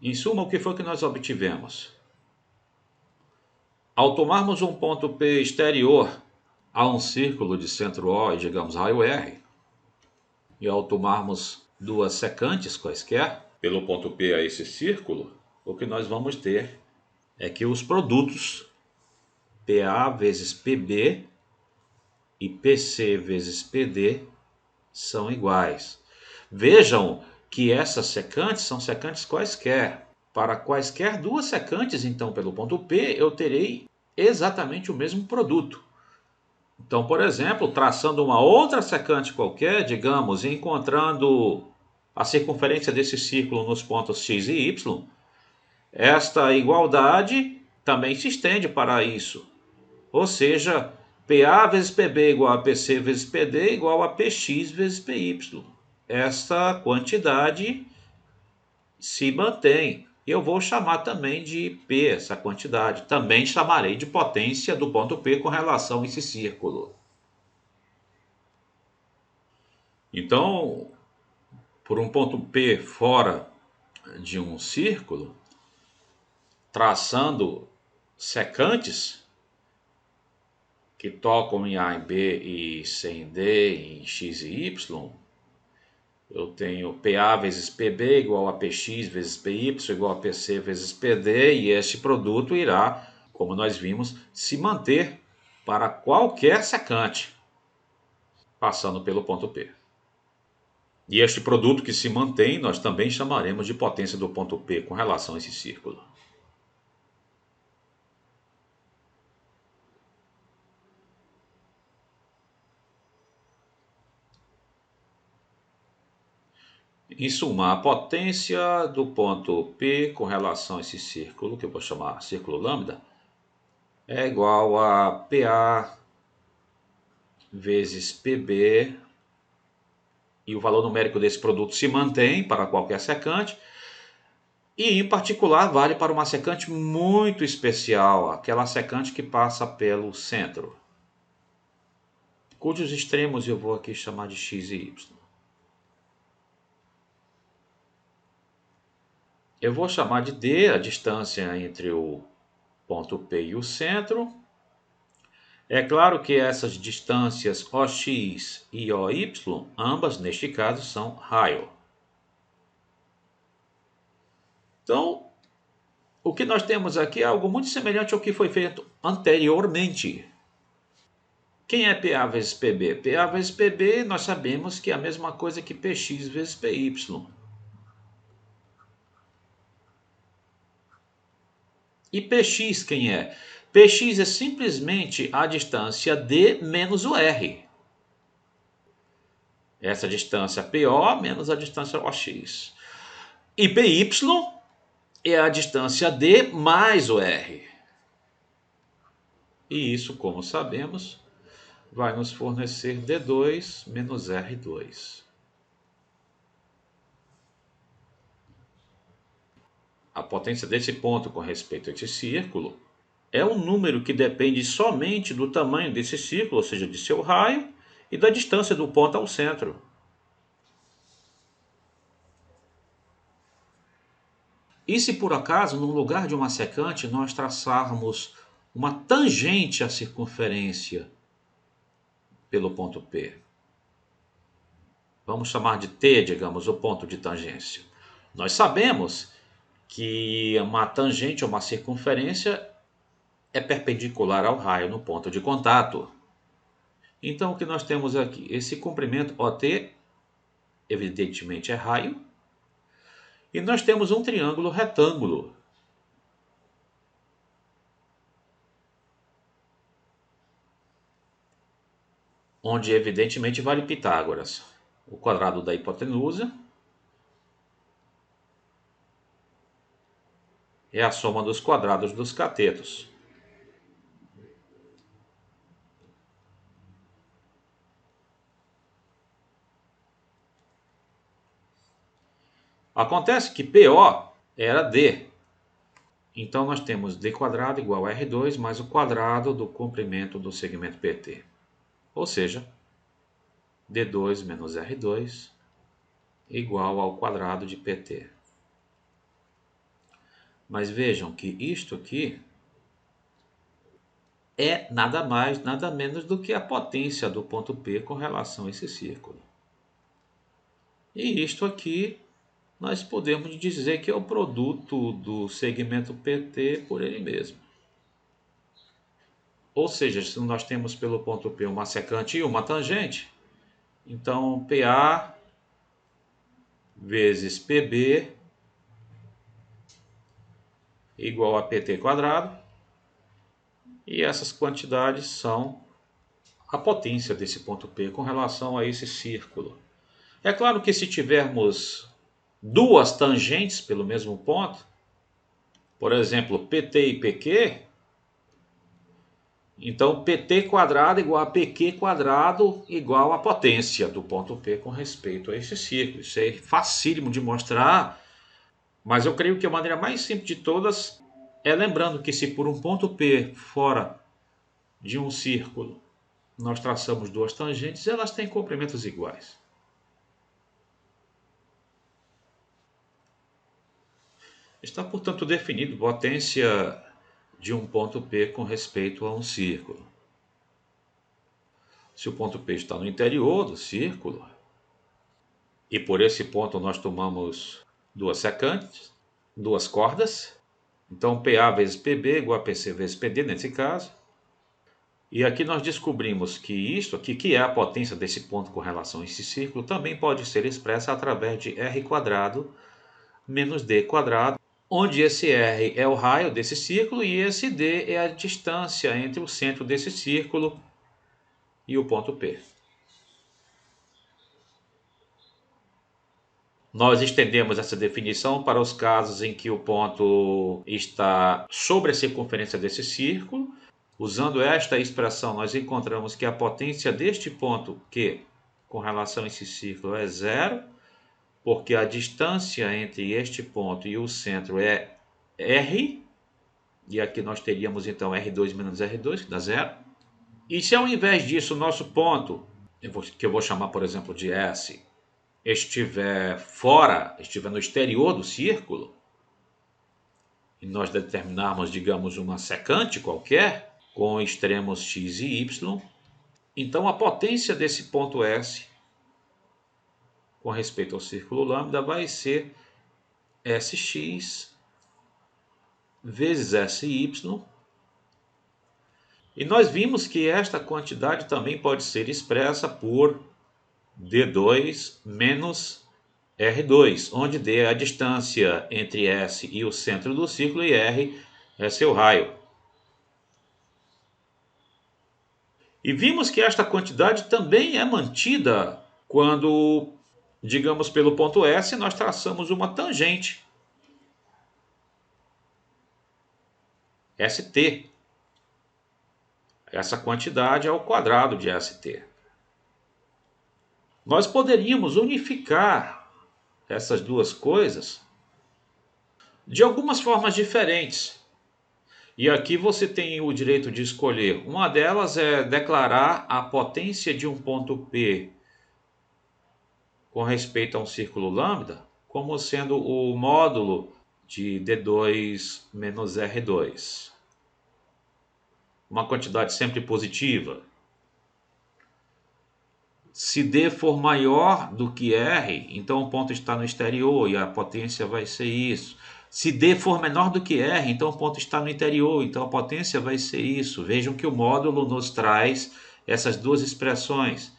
Em suma, o que foi que nós obtivemos? Ao tomarmos um ponto P exterior a um círculo de centro O e, digamos, raio R, e ao tomarmos duas secantes quaisquer pelo ponto P a esse círculo, o que nós vamos ter é que os produtos PA vezes PB e PC vezes PD são iguais. Vejam que essas secantes são secantes quaisquer. Para quaisquer duas secantes, então, pelo ponto P, eu terei exatamente o mesmo produto. Então, por exemplo, traçando uma outra secante qualquer, digamos, e encontrando a circunferência desse círculo nos pontos X e Y, esta igualdade também se estende para isso. Ou seja, PA vezes PB igual a PC vezes PD igual a PX vezes PY. Esta quantidade se mantém. Eu vou chamar também de P essa quantidade. Também chamarei de potência do ponto P com relação a esse círculo. Então, por um ponto P fora de um círculo, traçando secantes que tocam em A, em B e C em D, em X e Y, eu tenho PA vezes PB igual a PX vezes PY igual a PC vezes PD, e este produto irá, como nós vimos, se manter para qualquer secante, passando pelo ponto P. E este produto que se mantém, nós também chamaremos de potência do ponto P com relação a esse círculo. Em suma, a potência do ponto P com relação a esse círculo, que eu vou chamar círculo lambda, é igual a PA vezes PB, e o valor numérico desse produto se mantém para qualquer secante, e em particular vale para uma secante muito especial, aquela secante que passa pelo centro. cujos extremos eu vou aqui chamar de x e y. Eu vou chamar de D a distância entre o ponto P e o centro. É claro que essas distâncias OX e OY, ambas neste caso são raio. Então, o que nós temos aqui é algo muito semelhante ao que foi feito anteriormente. Quem é PA vezes PB? PA vezes PB nós sabemos que é a mesma coisa que PX vezes PY. E PX quem é? PX é simplesmente a distância D menos o R. Essa distância PO menos a distância OX. E PY é a distância D mais o R. E isso, como sabemos, vai nos fornecer D2 menos R2. A potência desse ponto com respeito a esse círculo é um número que depende somente do tamanho desse círculo, ou seja, de seu raio, e da distância do ponto ao centro. E se por acaso, no lugar de uma secante, nós traçarmos uma tangente à circunferência pelo ponto P? Vamos chamar de T, digamos, o ponto de tangência. Nós sabemos que uma tangente ou uma circunferência é perpendicular ao raio no ponto de contato. Então, o que nós temos aqui? Esse comprimento OT, evidentemente, é raio. E nós temos um triângulo retângulo. Onde, evidentemente, vale Pitágoras. O quadrado da hipotenusa é a soma dos quadrados dos catetos. Acontece que PO era D. Então, nós temos D quadrado igual a R2 mais o quadrado do comprimento do segmento PT. Ou seja, D2 menos R2 igual ao quadrado de PT. Mas vejam que isto aqui é nada mais, nada menos do que a potência do ponto P com relação a esse círculo. E isto aqui nós podemos dizer que é o produto do segmento PT por ele mesmo. Ou seja, se nós temos pelo ponto P uma secante e uma tangente, então PA vezes PB igual a PT quadrado, e essas quantidades são a potência desse ponto P com relação a esse círculo. É claro que se tivermos duas tangentes pelo mesmo ponto, por exemplo, PT e PQ, então PT quadrado igual a PQ quadrado igual a potência do ponto P com respeito a esse círculo. Isso é facílimo de mostrar, mas eu creio que a maneira mais simples de todas é lembrando que se por um ponto P fora de um círculo nós traçamos duas tangentes, elas têm comprimentos iguais. Está, portanto, definido potência de um ponto P com respeito a um círculo. Se o ponto P está no interior do círculo, e por esse ponto nós tomamos duas secantes, duas cordas, então PA vezes PB igual a PC vezes PD nesse caso. E aqui nós descobrimos que isto aqui, que é a potência desse ponto com relação a esse círculo, também pode ser expressa através de R quadrado menos D quadrado, onde esse R é o raio desse círculo e esse D é a distância entre o centro desse círculo e o ponto P. Nós estendemos essa definição para os casos em que o ponto está sobre a circunferência desse círculo. Usando esta expressão, nós encontramos que a potência deste ponto Q com relação a esse círculo é zero, porque a distância entre este ponto e o centro é R, e aqui nós teríamos então R2 menos R2, que dá zero. E se ao invés disso o nosso ponto, que eu vou chamar por exemplo de S, estiver fora, estiver no exterior do círculo, e nós determinarmos, digamos, uma secante qualquer, com extremos x e y, então a potência desse ponto S, com respeito ao círculo lambda, vai ser Sx vezes Sy. E nós vimos que esta quantidade também pode ser expressa por d2 menos r2, onde d é a distância entre S e o centro do círculo e r é seu raio. E vimos que esta quantidade também é mantida quando, digamos, pelo ponto S, nós traçamos uma tangente, ST. Essa quantidade é o quadrado de ST. Nós poderíamos unificar essas duas coisas de algumas formas diferentes. E aqui você tem o direito de escolher. Uma delas é declarar a potência de um ponto P com respeito a um círculo lambda como sendo o módulo de D2 menos R2. Uma quantidade sempre positiva. Se D for maior do que R, então o ponto está no exterior e a potência vai ser isso. Se D for menor do que R, então o ponto está no interior, então a potência vai ser isso. Vejam que o módulo nos traz essas duas expressões.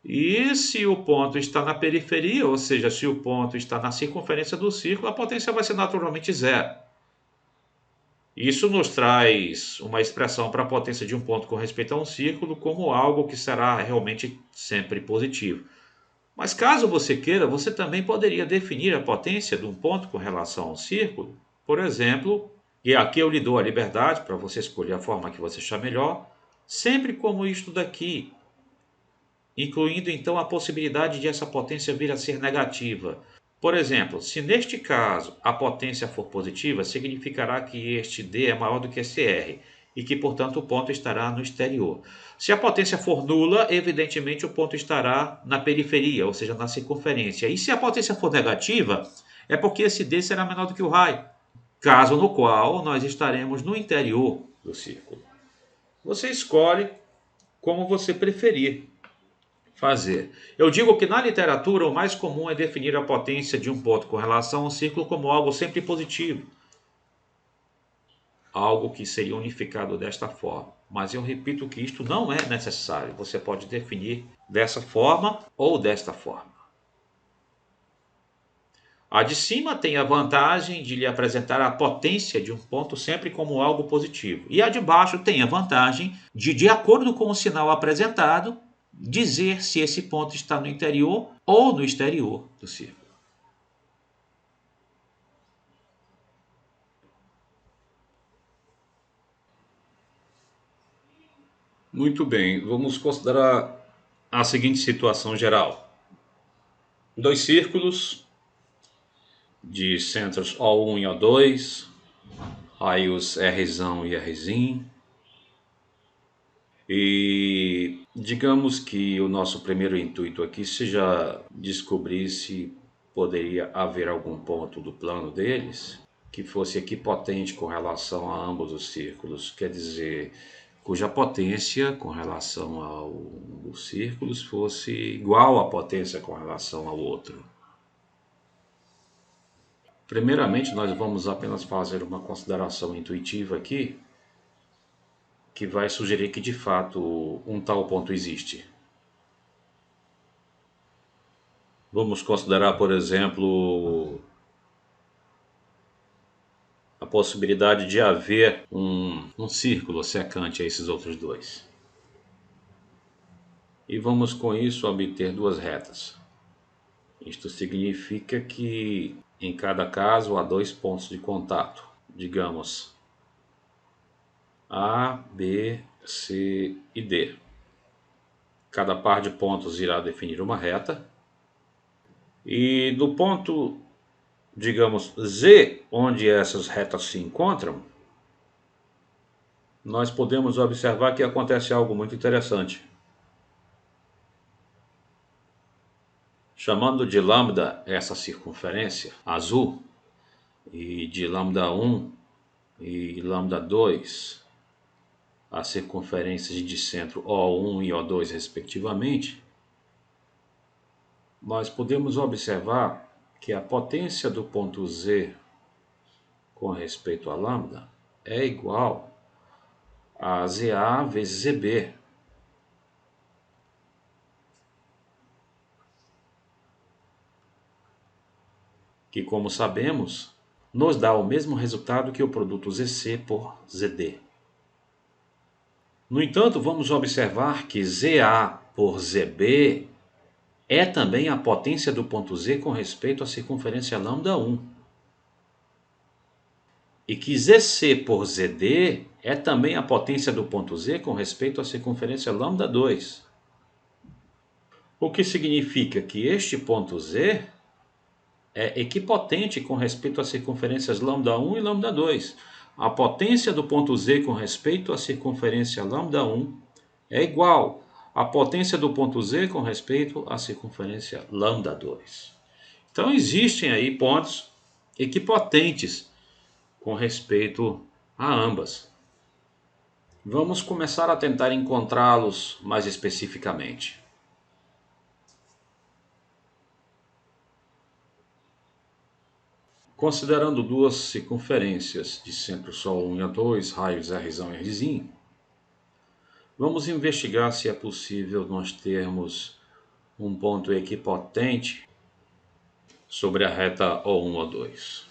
E se o ponto está na periferia, ou seja, se o ponto está na circunferência do círculo, a potência vai ser naturalmente zero. Isso nos traz uma expressão para a potência de um ponto com respeito a um círculo como algo que será realmente sempre positivo. Mas caso você queira, você também poderia definir a potência de um ponto com relação a um círculo. Por exemplo, e aqui eu lhe dou a liberdade para você escolher a forma que você achar melhor, sempre como isto daqui, incluindo então a possibilidade de essa potência vir a ser negativa. Por exemplo, se neste caso a potência for positiva, significará que este D é maior do que esse R e que, portanto, o ponto estará no exterior. Se a potência for nula, evidentemente o ponto estará na periferia, ou seja, na circunferência. E se a potência for negativa, é porque esse D será menor do que o raio, caso no qual nós estaremos no interior do círculo. Você escolhe como você preferir fazer. Eu digo que na literatura o mais comum é definir a potência de um ponto com relação a um círculo como algo sempre positivo. Algo que seria unificado desta forma. Mas eu repito que isto não é necessário. Você pode definir dessa forma ou desta forma. A de cima tem a vantagem de lhe apresentar a potência de um ponto sempre como algo positivo. E a de baixo tem a vantagem de acordo com o sinal apresentado, dizer se esse ponto está no interior ou no exterior do círculo. Muito bem, vamos considerar a seguinte situação geral. Dois círculos de centros O1 e O2, raios Rzão e Rzinho. E digamos que o nosso primeiro intuito aqui seja descobrir se poderia haver algum ponto do plano deles que fosse equipotente com relação a ambos os círculos, quer dizer, cuja potência com relação ao dos círculos fosse igual à potência com relação ao outro. Primeiramente, nós vamos apenas fazer uma consideração intuitiva aqui, que vai sugerir que de fato um tal ponto existe. Vamos considerar, por exemplo, a possibilidade de haver um círculo secante a esses outros dois. E vamos com isso obter duas retas. Isto significa que em cada caso há dois pontos de contato, digamos A, B, C e D. Cada par de pontos irá definir uma reta. E no ponto, digamos, Z, onde essas retas se encontram, nós podemos observar que acontece algo muito interessante. Chamando de lambda essa circunferência azul, e de lambda 1 e lambda 2, as circunferências de centro O1 e O2 respectivamente, nós podemos observar que a potência do ponto Z com respeito a lambda é igual a ZA vezes ZB. Que, como sabemos, nos dá o mesmo resultado que o produto ZC por ZD. No entanto, vamos observar que ZA por ZB é também a potência do ponto Z com respeito à circunferência lambda 1. E que ZC por ZD é também a potência do ponto Z com respeito à circunferência lambda 2. O que significa que este ponto Z é equipotente com respeito às circunferências lambda 1 e lambda 2. A potência do ponto Z com respeito à circunferência lambda 1 é igual à potência do ponto Z com respeito à circunferência lambda 2. Então existem aí pontos equipotentes com respeito a ambas. Vamos começar a tentar encontrá-los mais especificamente. Considerando duas circunferências de centro Sol 1 e A2, raios R e R', vamos investigar se é possível nós termos um ponto equipotente sobre a reta O1 O2.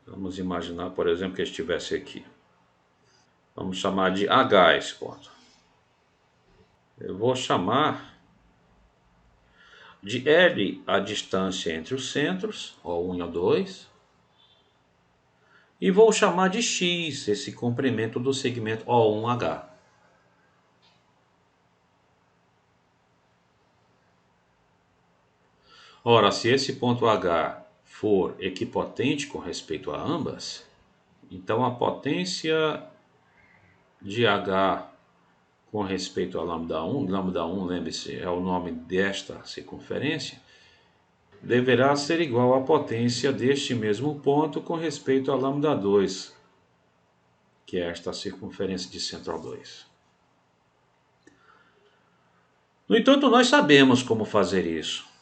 Vamos imaginar, por exemplo, que estivesse aqui. Vamos chamar de H esse ponto. Eu vou chamar de L a distância entre os centros, O1 e O2. E vou chamar de X esse comprimento do segmento O1H. Ora, se esse ponto H for equipotente com respeito a ambas, então a potência de H com respeito a lambda 1, lembre-se, é o nome desta circunferência, deverá ser igual à potência deste mesmo ponto com respeito a lambda 2, que é esta circunferência de centro 2. No entanto, nós sabemos como fazer isso.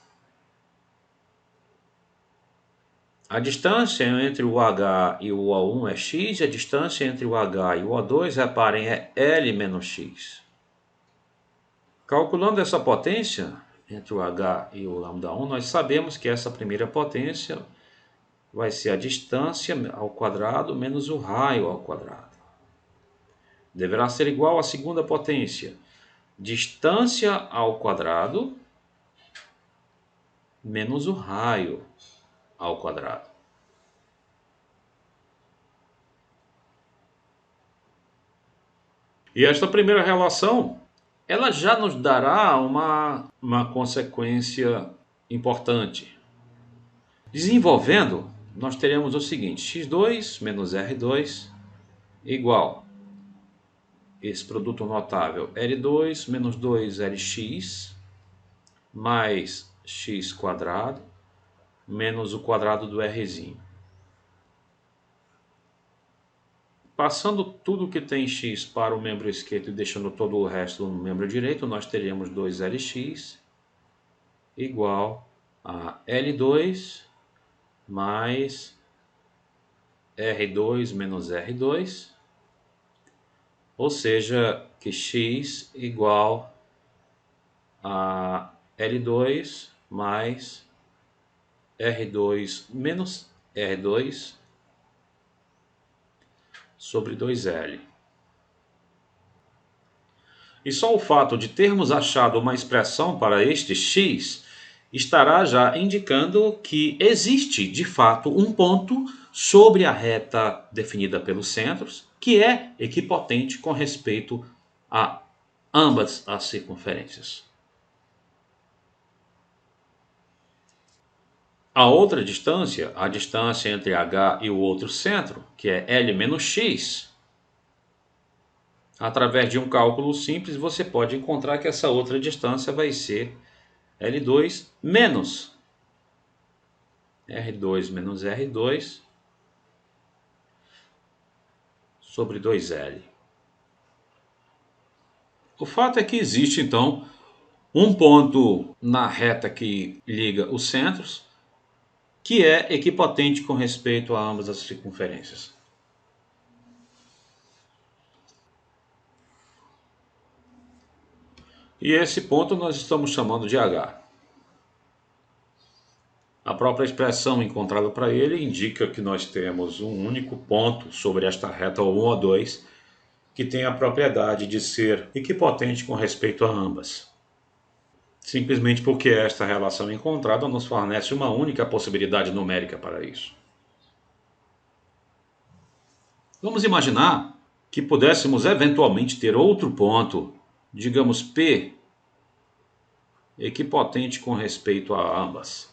A distância entre o H e o O1 é x, e a distância entre o H e o O2, reparem, é L menos x. Calculando essa potência entre o H e o lambda1, nós sabemos que essa primeira potência vai ser a distância ao quadrado menos o raio ao quadrado. Deverá ser igual à segunda potência, distância ao quadrado menos o raio ao quadrado. E esta primeira relação, ela já nos dará uma consequência importante. Desenvolvendo, nós teremos o seguinte: x2 menos r2 igual esse produto notável L2 menos 2Lx mais x quadrado menos o quadrado do Rzinho. Passando tudo que tem x para o membro esquerdo e deixando todo o resto no membro direito, nós teremos 2Lx igual a L2 mais R2 menos R2, ou seja, que x igual a L2 mais R2 menos R2 sobre 2L. E só o fato de termos achado uma expressão para este x estará já indicando que existe, de fato, um ponto sobre a reta definida pelos centros, que é equipotente com respeito a ambas as circunferências. A outra distância, a distância entre H e o outro centro, que é L menos X, através de um cálculo simples, você pode encontrar que essa outra distância vai ser L2 menos R2 menos R2 sobre 2L. O fato é que existe, então, um ponto na reta que liga os centros, que é equipotente com respeito a ambas as circunferências. E esse ponto nós estamos chamando de H. A própria expressão encontrada para ele indica que nós temos um único ponto sobre esta reta 1 ou 2, que tem a propriedade de ser equipotente com respeito a ambas. Simplesmente porque esta relação encontrada nos fornece uma única possibilidade numérica para isso. Vamos imaginar que pudéssemos eventualmente ter outro ponto, digamos P, equipotente com respeito a ambas.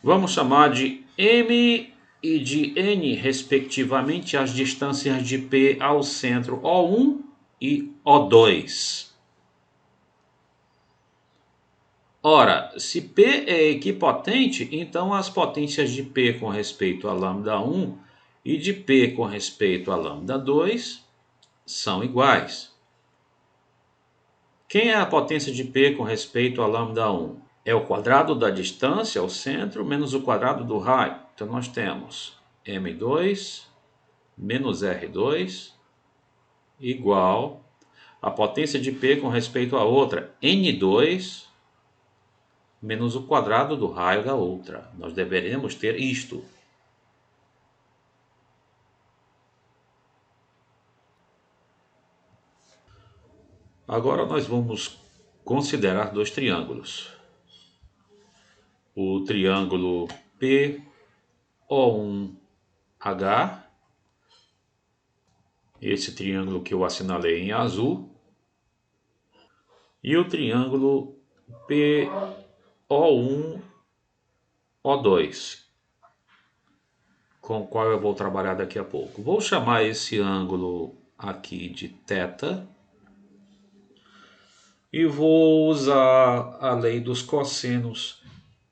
Vamos chamar de M e de N, respectivamente, as distâncias de P ao centro O1 e O2. Ora, se P é equipotente, então as potências de P com respeito a λ1 e de P com respeito a λ2 são iguais. Quem é a potência de P com respeito a λ1? É o quadrado da distância ao centro menos o quadrado do raio. Então nós temos m2 menos r2 igual a potência de P com respeito à outra, n2 menos o quadrado do raio da outra. Nós deveremos ter isto. Agora nós vamos considerar dois triângulos. O triângulo PO1H, esse triângulo que eu assinalei em azul, e o triângulo PO1O2, com o qual eu vou trabalhar daqui a pouco. Vou chamar esse ângulo aqui de θ e vou usar a lei dos cossenos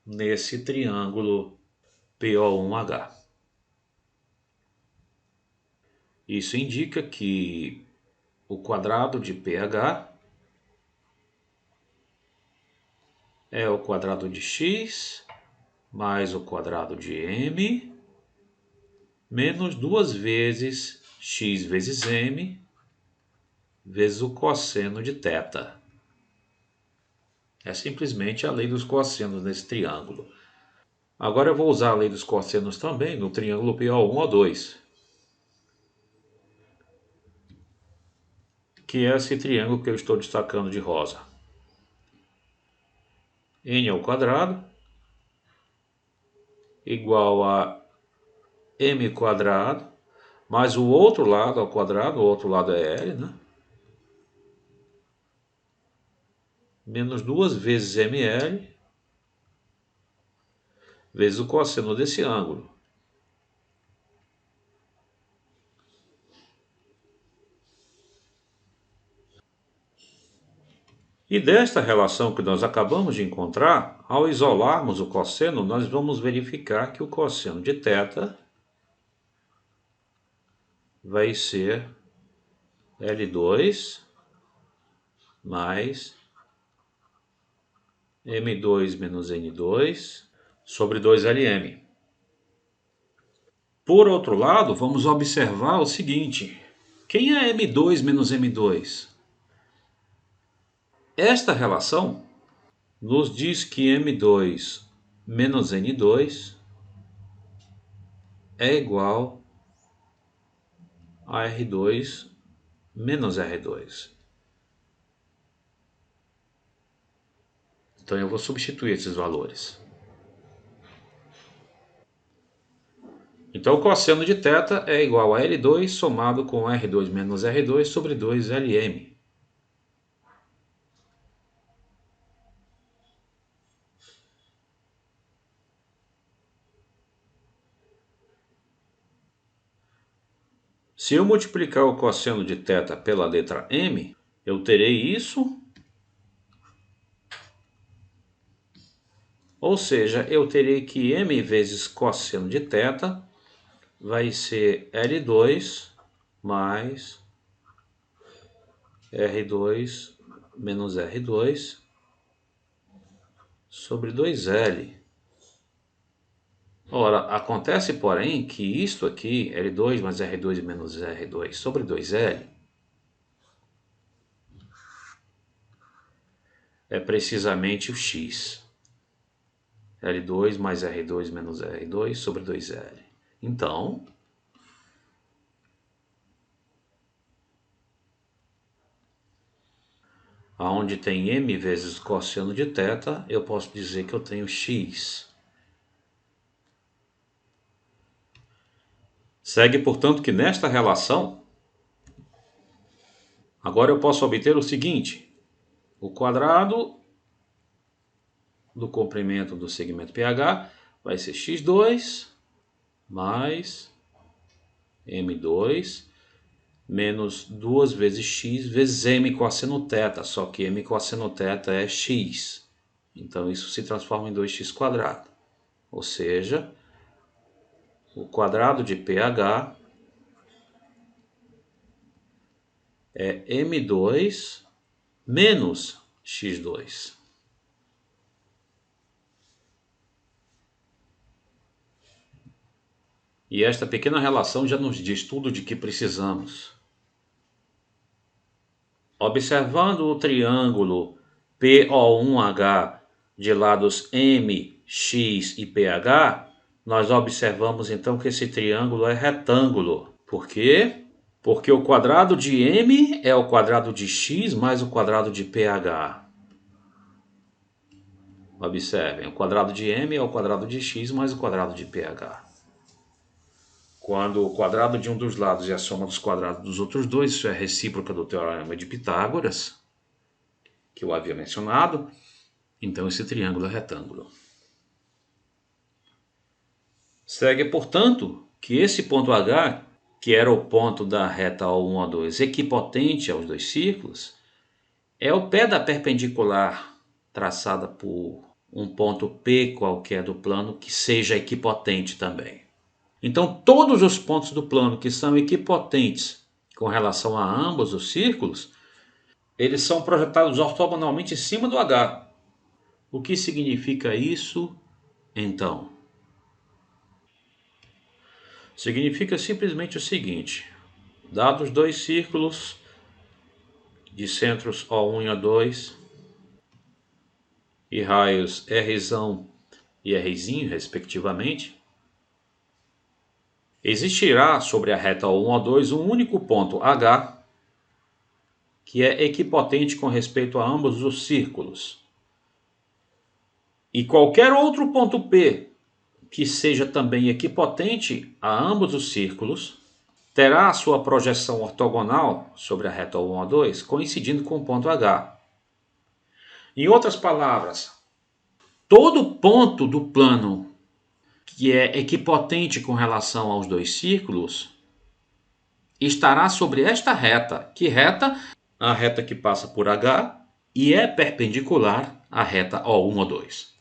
nesse triângulo PO1H. Isso indica que o quadrado de PH é o quadrado de x mais o quadrado de m menos 2 vezes x vezes m vezes o cosseno de θ. É simplesmente a lei dos cossenos nesse triângulo. Agora eu vou usar a lei dos cossenos também no triângulo PO1O2, que é esse triângulo que eu estou destacando de rosa. N ao quadrado igual a m quadrado mais o outro lado ao quadrado, o outro lado é L, né? Menos 2 vezes ml vezes o cosseno desse ângulo. E desta relação que nós acabamos de encontrar, ao isolarmos o cosseno, nós vamos verificar que o cosseno de θ vai ser L2 mais M2 menos N2 sobre 2Lm. Por outro lado, vamos observar o seguinte: quem é M2 menos M2? Esta relação nos diz que M2 menos N2 é igual a R2 menos R2. Então eu vou substituir esses valores. Então o cosseno de θ é igual a L2 somado com R2 menos R2 sobre 2Lm. Se eu multiplicar o cosseno de θ pela letra m, eu terei isso. Ou seja, eu terei que m vezes cosseno de θ vai ser L2 mais R2 menos R2 sobre 2L. Ora, acontece, porém, que isto aqui, L2 mais R2 menos R2 sobre 2L, é precisamente o x. L2 mais R2 menos R2 sobre 2L. Então, aonde tem m vezes cosseno de θ, eu posso dizer que eu tenho x. Segue, portanto, que nesta relação, agora eu posso obter o seguinte: o quadrado do comprimento do segmento PH vai ser x2 mais m2 menos 2 vezes x vezes m cosseno θ, só que m cosseno θ é x. Então isso se transforma em 2x quadrado. Ou seja, o quadrado de PH é m2 menos x2. E esta pequena relação já nos diz tudo de que precisamos. Observando o triângulo PO1H de lados M, X e PH, nós observamos então que esse triângulo é retângulo. Por quê? Porque o quadrado de M é o quadrado de X mais o quadrado de PH. Observem, o quadrado de M é o quadrado de X mais o quadrado de PH. Quando o quadrado de um dos lados é a soma dos quadrados dos outros dois, isso é recíproca do teorema de Pitágoras, que eu havia mencionado, então esse triângulo é retângulo. Segue, portanto, que esse ponto H, que era o ponto da reta O1, O2, equipotente aos dois círculos, é o pé da perpendicular traçada por um ponto P qualquer do plano que seja equipotente também. Então, todos os pontos do plano que são equipotentes com relação a ambos os círculos, eles são projetados ortogonalmente em cima do H. O que significa isso, então? Significa simplesmente o seguinte: dados dois círculos de centros O1 e O2 e raios R e R', respectivamente, existirá sobre a reta O1 O2 um único ponto H que é equipotente com respeito a ambos os círculos. E qualquer outro ponto P que seja também equipotente a ambos os círculos terá a sua projeção ortogonal sobre a reta O1 O2 coincidindo com o ponto H. Em outras palavras, todo ponto do plano que é equipotente com relação aos dois círculos estará sobre esta reta. Que reta? A reta que passa por H e é perpendicular à reta O1, O2.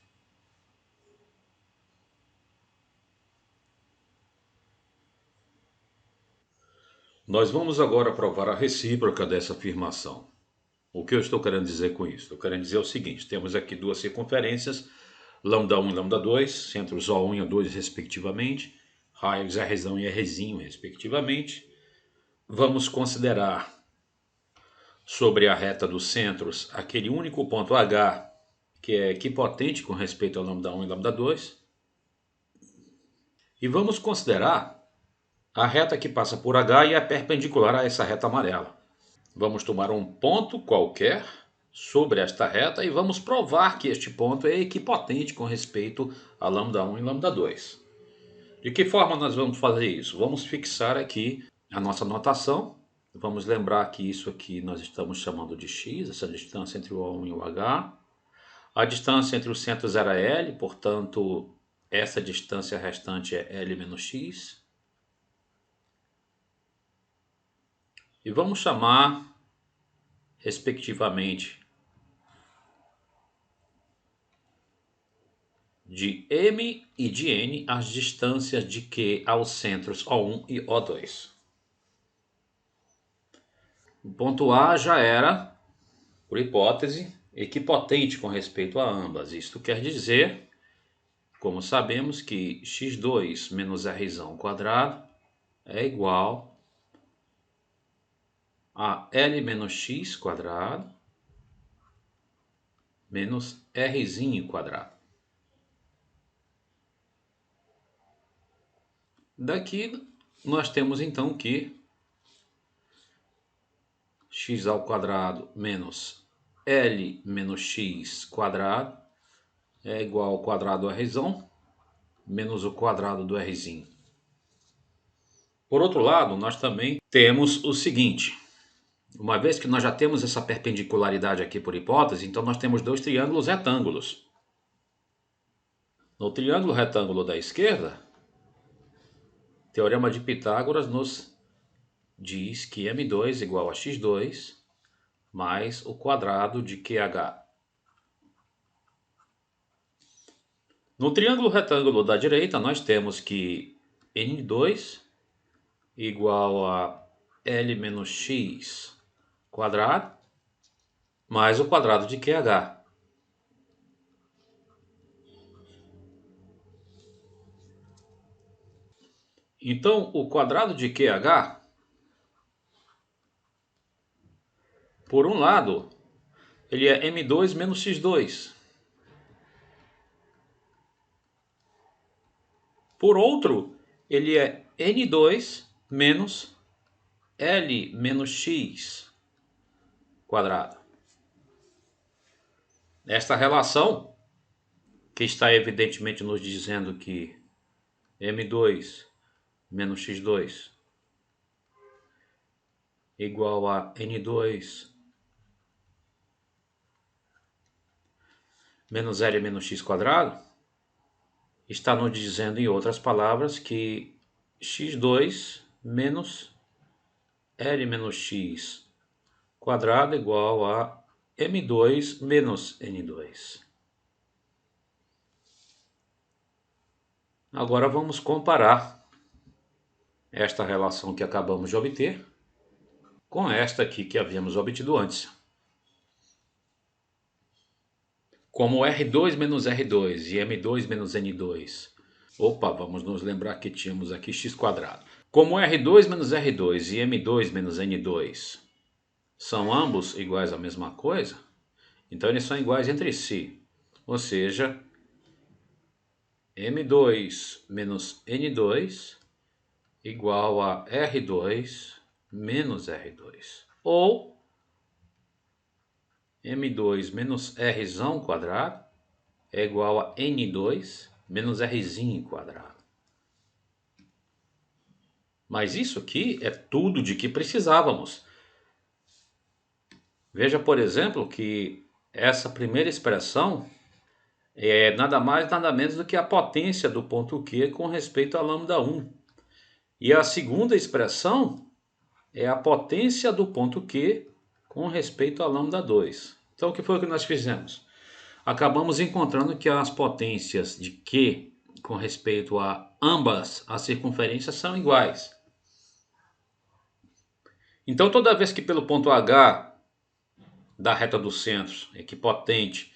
Nós vamos agora provar a recíproca dessa afirmação. O que eu estou querendo dizer com isso? Estou querendo dizer o seguinte: temos aqui duas circunferências, λ1 e λ2, centros O1 e O2 respectivamente, raios R e R', respectivamente. Vamos considerar sobre a reta dos centros aquele único ponto H que é equipotente com respeito ao λ1 e λ2. E vamos considerar a reta que passa por H e é perpendicular a essa reta amarela. Vamos tomar um ponto qualquer sobre esta reta e vamos provar que este ponto é equipotente com respeito a λ1 e λ2. De que forma nós vamos fazer isso? Vamos fixar aqui a nossa notação. Vamos lembrar que isso aqui nós estamos chamando de x, essa distância entre o O1 e o H. A distância entre os centros era L, portanto, essa distância restante é L menos x. e vamos chamar, respectivamente, de M e de N as distâncias de Q aos centros O1 e O2. O ponto A já era, por hipótese, equipotente com respeito a ambas. Isto quer dizer, como sabemos, que x2 menos r² é igual a L menos x² menos r². Daqui nós temos então que x² menos L menos x² é igual ao quadrado do r menos o quadrado do r. Por outro lado, nós também temos o seguinte. Uma vez que nós já temos essa perpendicularidade aqui por hipótese, então nós temos dois triângulos retângulos. No triângulo retângulo da esquerda, o teorema de Pitágoras nos diz que M2 igual a x2 mais o quadrado de QH. No triângulo retângulo da direita, nós temos que N2 igual a L menos x² mais o quadrado de QH. Então, o quadrado de QH, por um lado, ele é M2 menos x2. Por outro, ele é N2 menos L menos x². Esta relação, que está evidentemente nos dizendo que M2 menos x2 igual a N2 menos L menos x², está nos dizendo, em outras palavras, que x2 menos L menos x² igual a M2 menos N2. Agora vamos comparar esta relação que acabamos de obter com esta aqui que havíamos obtido antes. Como R2 menos R2 e M2 menos N2. Opa, vamos nos lembrar que tínhamos aqui x². Como R2 menos R2 e M2 menos N2 são ambos iguais à mesma coisa, então eles são iguais entre si. Ou seja, M2 menos N2 igual a R2 menos R2. Ou M2 menos R² é igual a N2 menos R². Mas isso aqui é tudo de que precisávamos. Veja, por exemplo, que essa primeira expressão é nada mais nada menos do que a potência do ponto Q com respeito a λ1. E a segunda expressão é a potência do ponto Q com respeito a λ2. Então, o que foi que nós fizemos? Acabamos encontrando que as potências de Q com respeito a ambas as circunferências são iguais. Então, toda vez que pelo ponto H da reta do centro, equipotente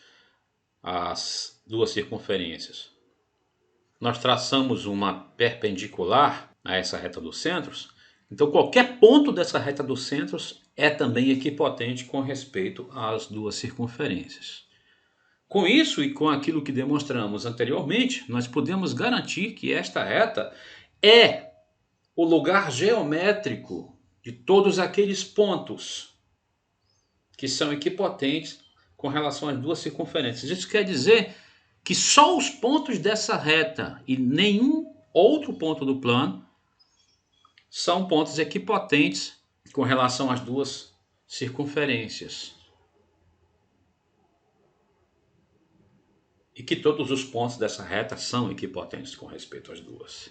às duas circunferências, nós traçamos uma perpendicular a essa reta dos centros, então qualquer ponto dessa reta dos centros é também equipotente com respeito às duas circunferências. Com isso e com aquilo que demonstramos anteriormente, nós podemos garantir que esta reta é o lugar geométrico de todos aqueles pontos que são equipotentes com relação às duas circunferências. Isso quer dizer que só os pontos dessa reta e nenhum outro ponto do plano são pontos equipotentes com relação às duas circunferências. E que todos os pontos dessa reta são equipotentes com respeito às duas.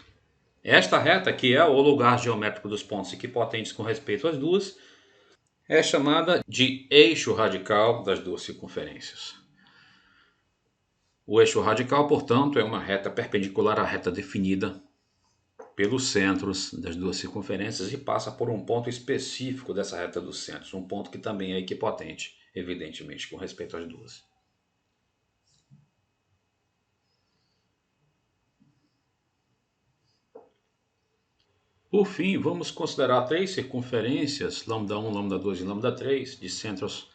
Esta reta, que é o lugar geométrico dos pontos equipotentes com respeito às duas, é chamada de eixo radical das duas circunferências. O eixo radical, portanto, é uma reta perpendicular à reta definida pelos centros das duas circunferências e passa por um ponto específico dessa reta dos centros, um ponto que também é equipotente, evidentemente, com respeito às duas. Por fim, vamos considerar três circunferências, λ1, λ2 e λ3, de centros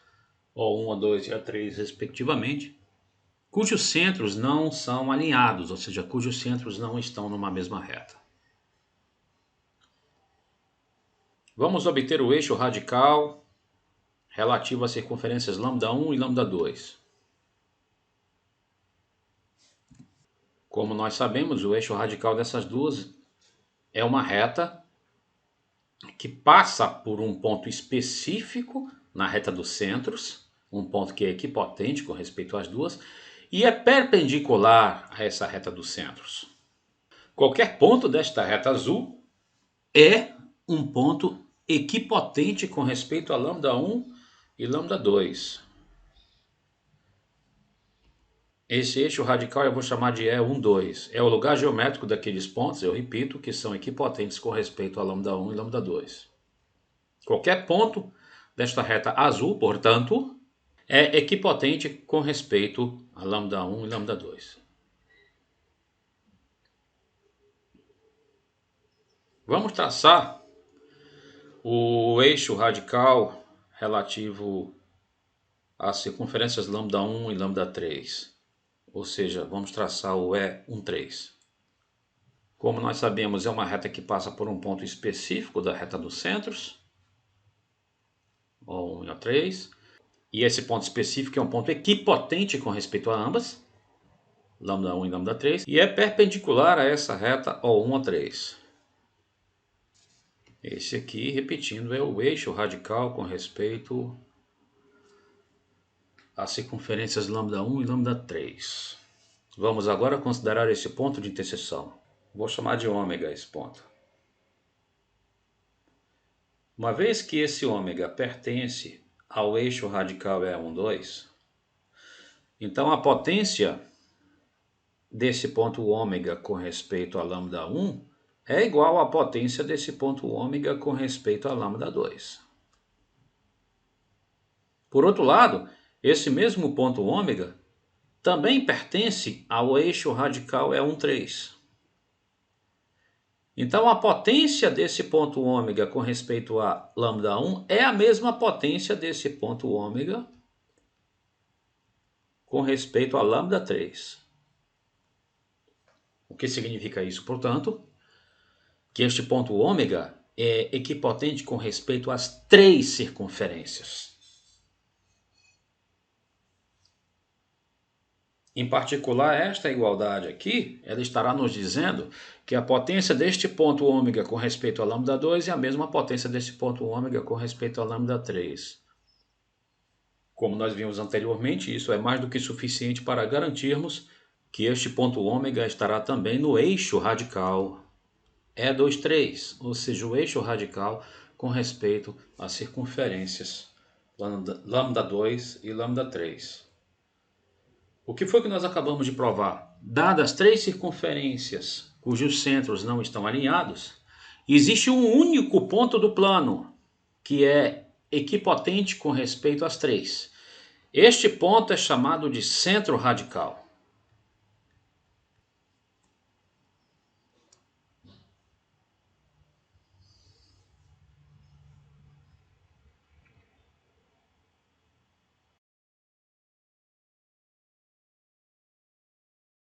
O1, O2 e A3, respectivamente, cujos centros não são alinhados, ou seja, cujos centros não estão numa mesma reta. Vamos obter o eixo radical relativo às circunferências λ1 e λ2. Como nós sabemos, o eixo radical dessas duas é uma reta que passa por um ponto específico na reta dos centros, um ponto que é equipotente com respeito às duas, e é perpendicular a essa reta dos centros. Qualquer ponto desta reta azul é um ponto equipotente com respeito a λ1 e λ2. Esse eixo radical eu vou chamar de E1, 2. É o lugar geométrico daqueles pontos, eu repito, que são equipotentes com respeito a λ1 e λ2. Qualquer ponto desta reta azul, portanto, é equipotente com respeito a λ1 e λ2. Vamos traçar o eixo radical relativo às circunferências λ1 e λ3. Ou seja, vamos traçar o E1, 3. Como nós sabemos, é uma reta que passa por um ponto específico da reta dos centros, O1 e O3. E esse ponto específico é um ponto equipotente com respeito a ambas, λ1 e λ3, e é perpendicular a essa reta O1, O3. Esse aqui, repetindo, é o eixo radical com respeito às circunferências λ1 e λ3. Vamos agora considerar esse ponto de interseção. Vou chamar de ômega esse ponto. Uma vez que esse ômega pertence ao eixo radical E1, 2, então a potência desse ponto ômega com respeito a λ1 é igual à potência desse ponto ômega com respeito a λ2. Por outro lado, esse mesmo ponto ômega também pertence ao eixo radical E1, 3. Então a potência desse ponto ômega com respeito a λ1 é a mesma potência desse ponto ômega com respeito a λ3. O que significa isso, portanto? Que este ponto ômega é equipotente com respeito às três circunferências. Em particular, esta igualdade aqui, ela estará nos dizendo que a potência deste ponto ômega com respeito a λ2 é a mesma potência desse ponto ômega com respeito a λ3. Como nós vimos anteriormente, isso é mais do que suficiente para garantirmos que este ponto ômega estará também no eixo radical E2, 3, ou seja, o eixo radical com respeito às circunferências λ2 e λ3. O que foi que nós acabamos de provar? Dadas três circunferências cujos centros não estão alinhados, existe um único ponto do plano que é equipotente com respeito às três. Este ponto é chamado de centro radical.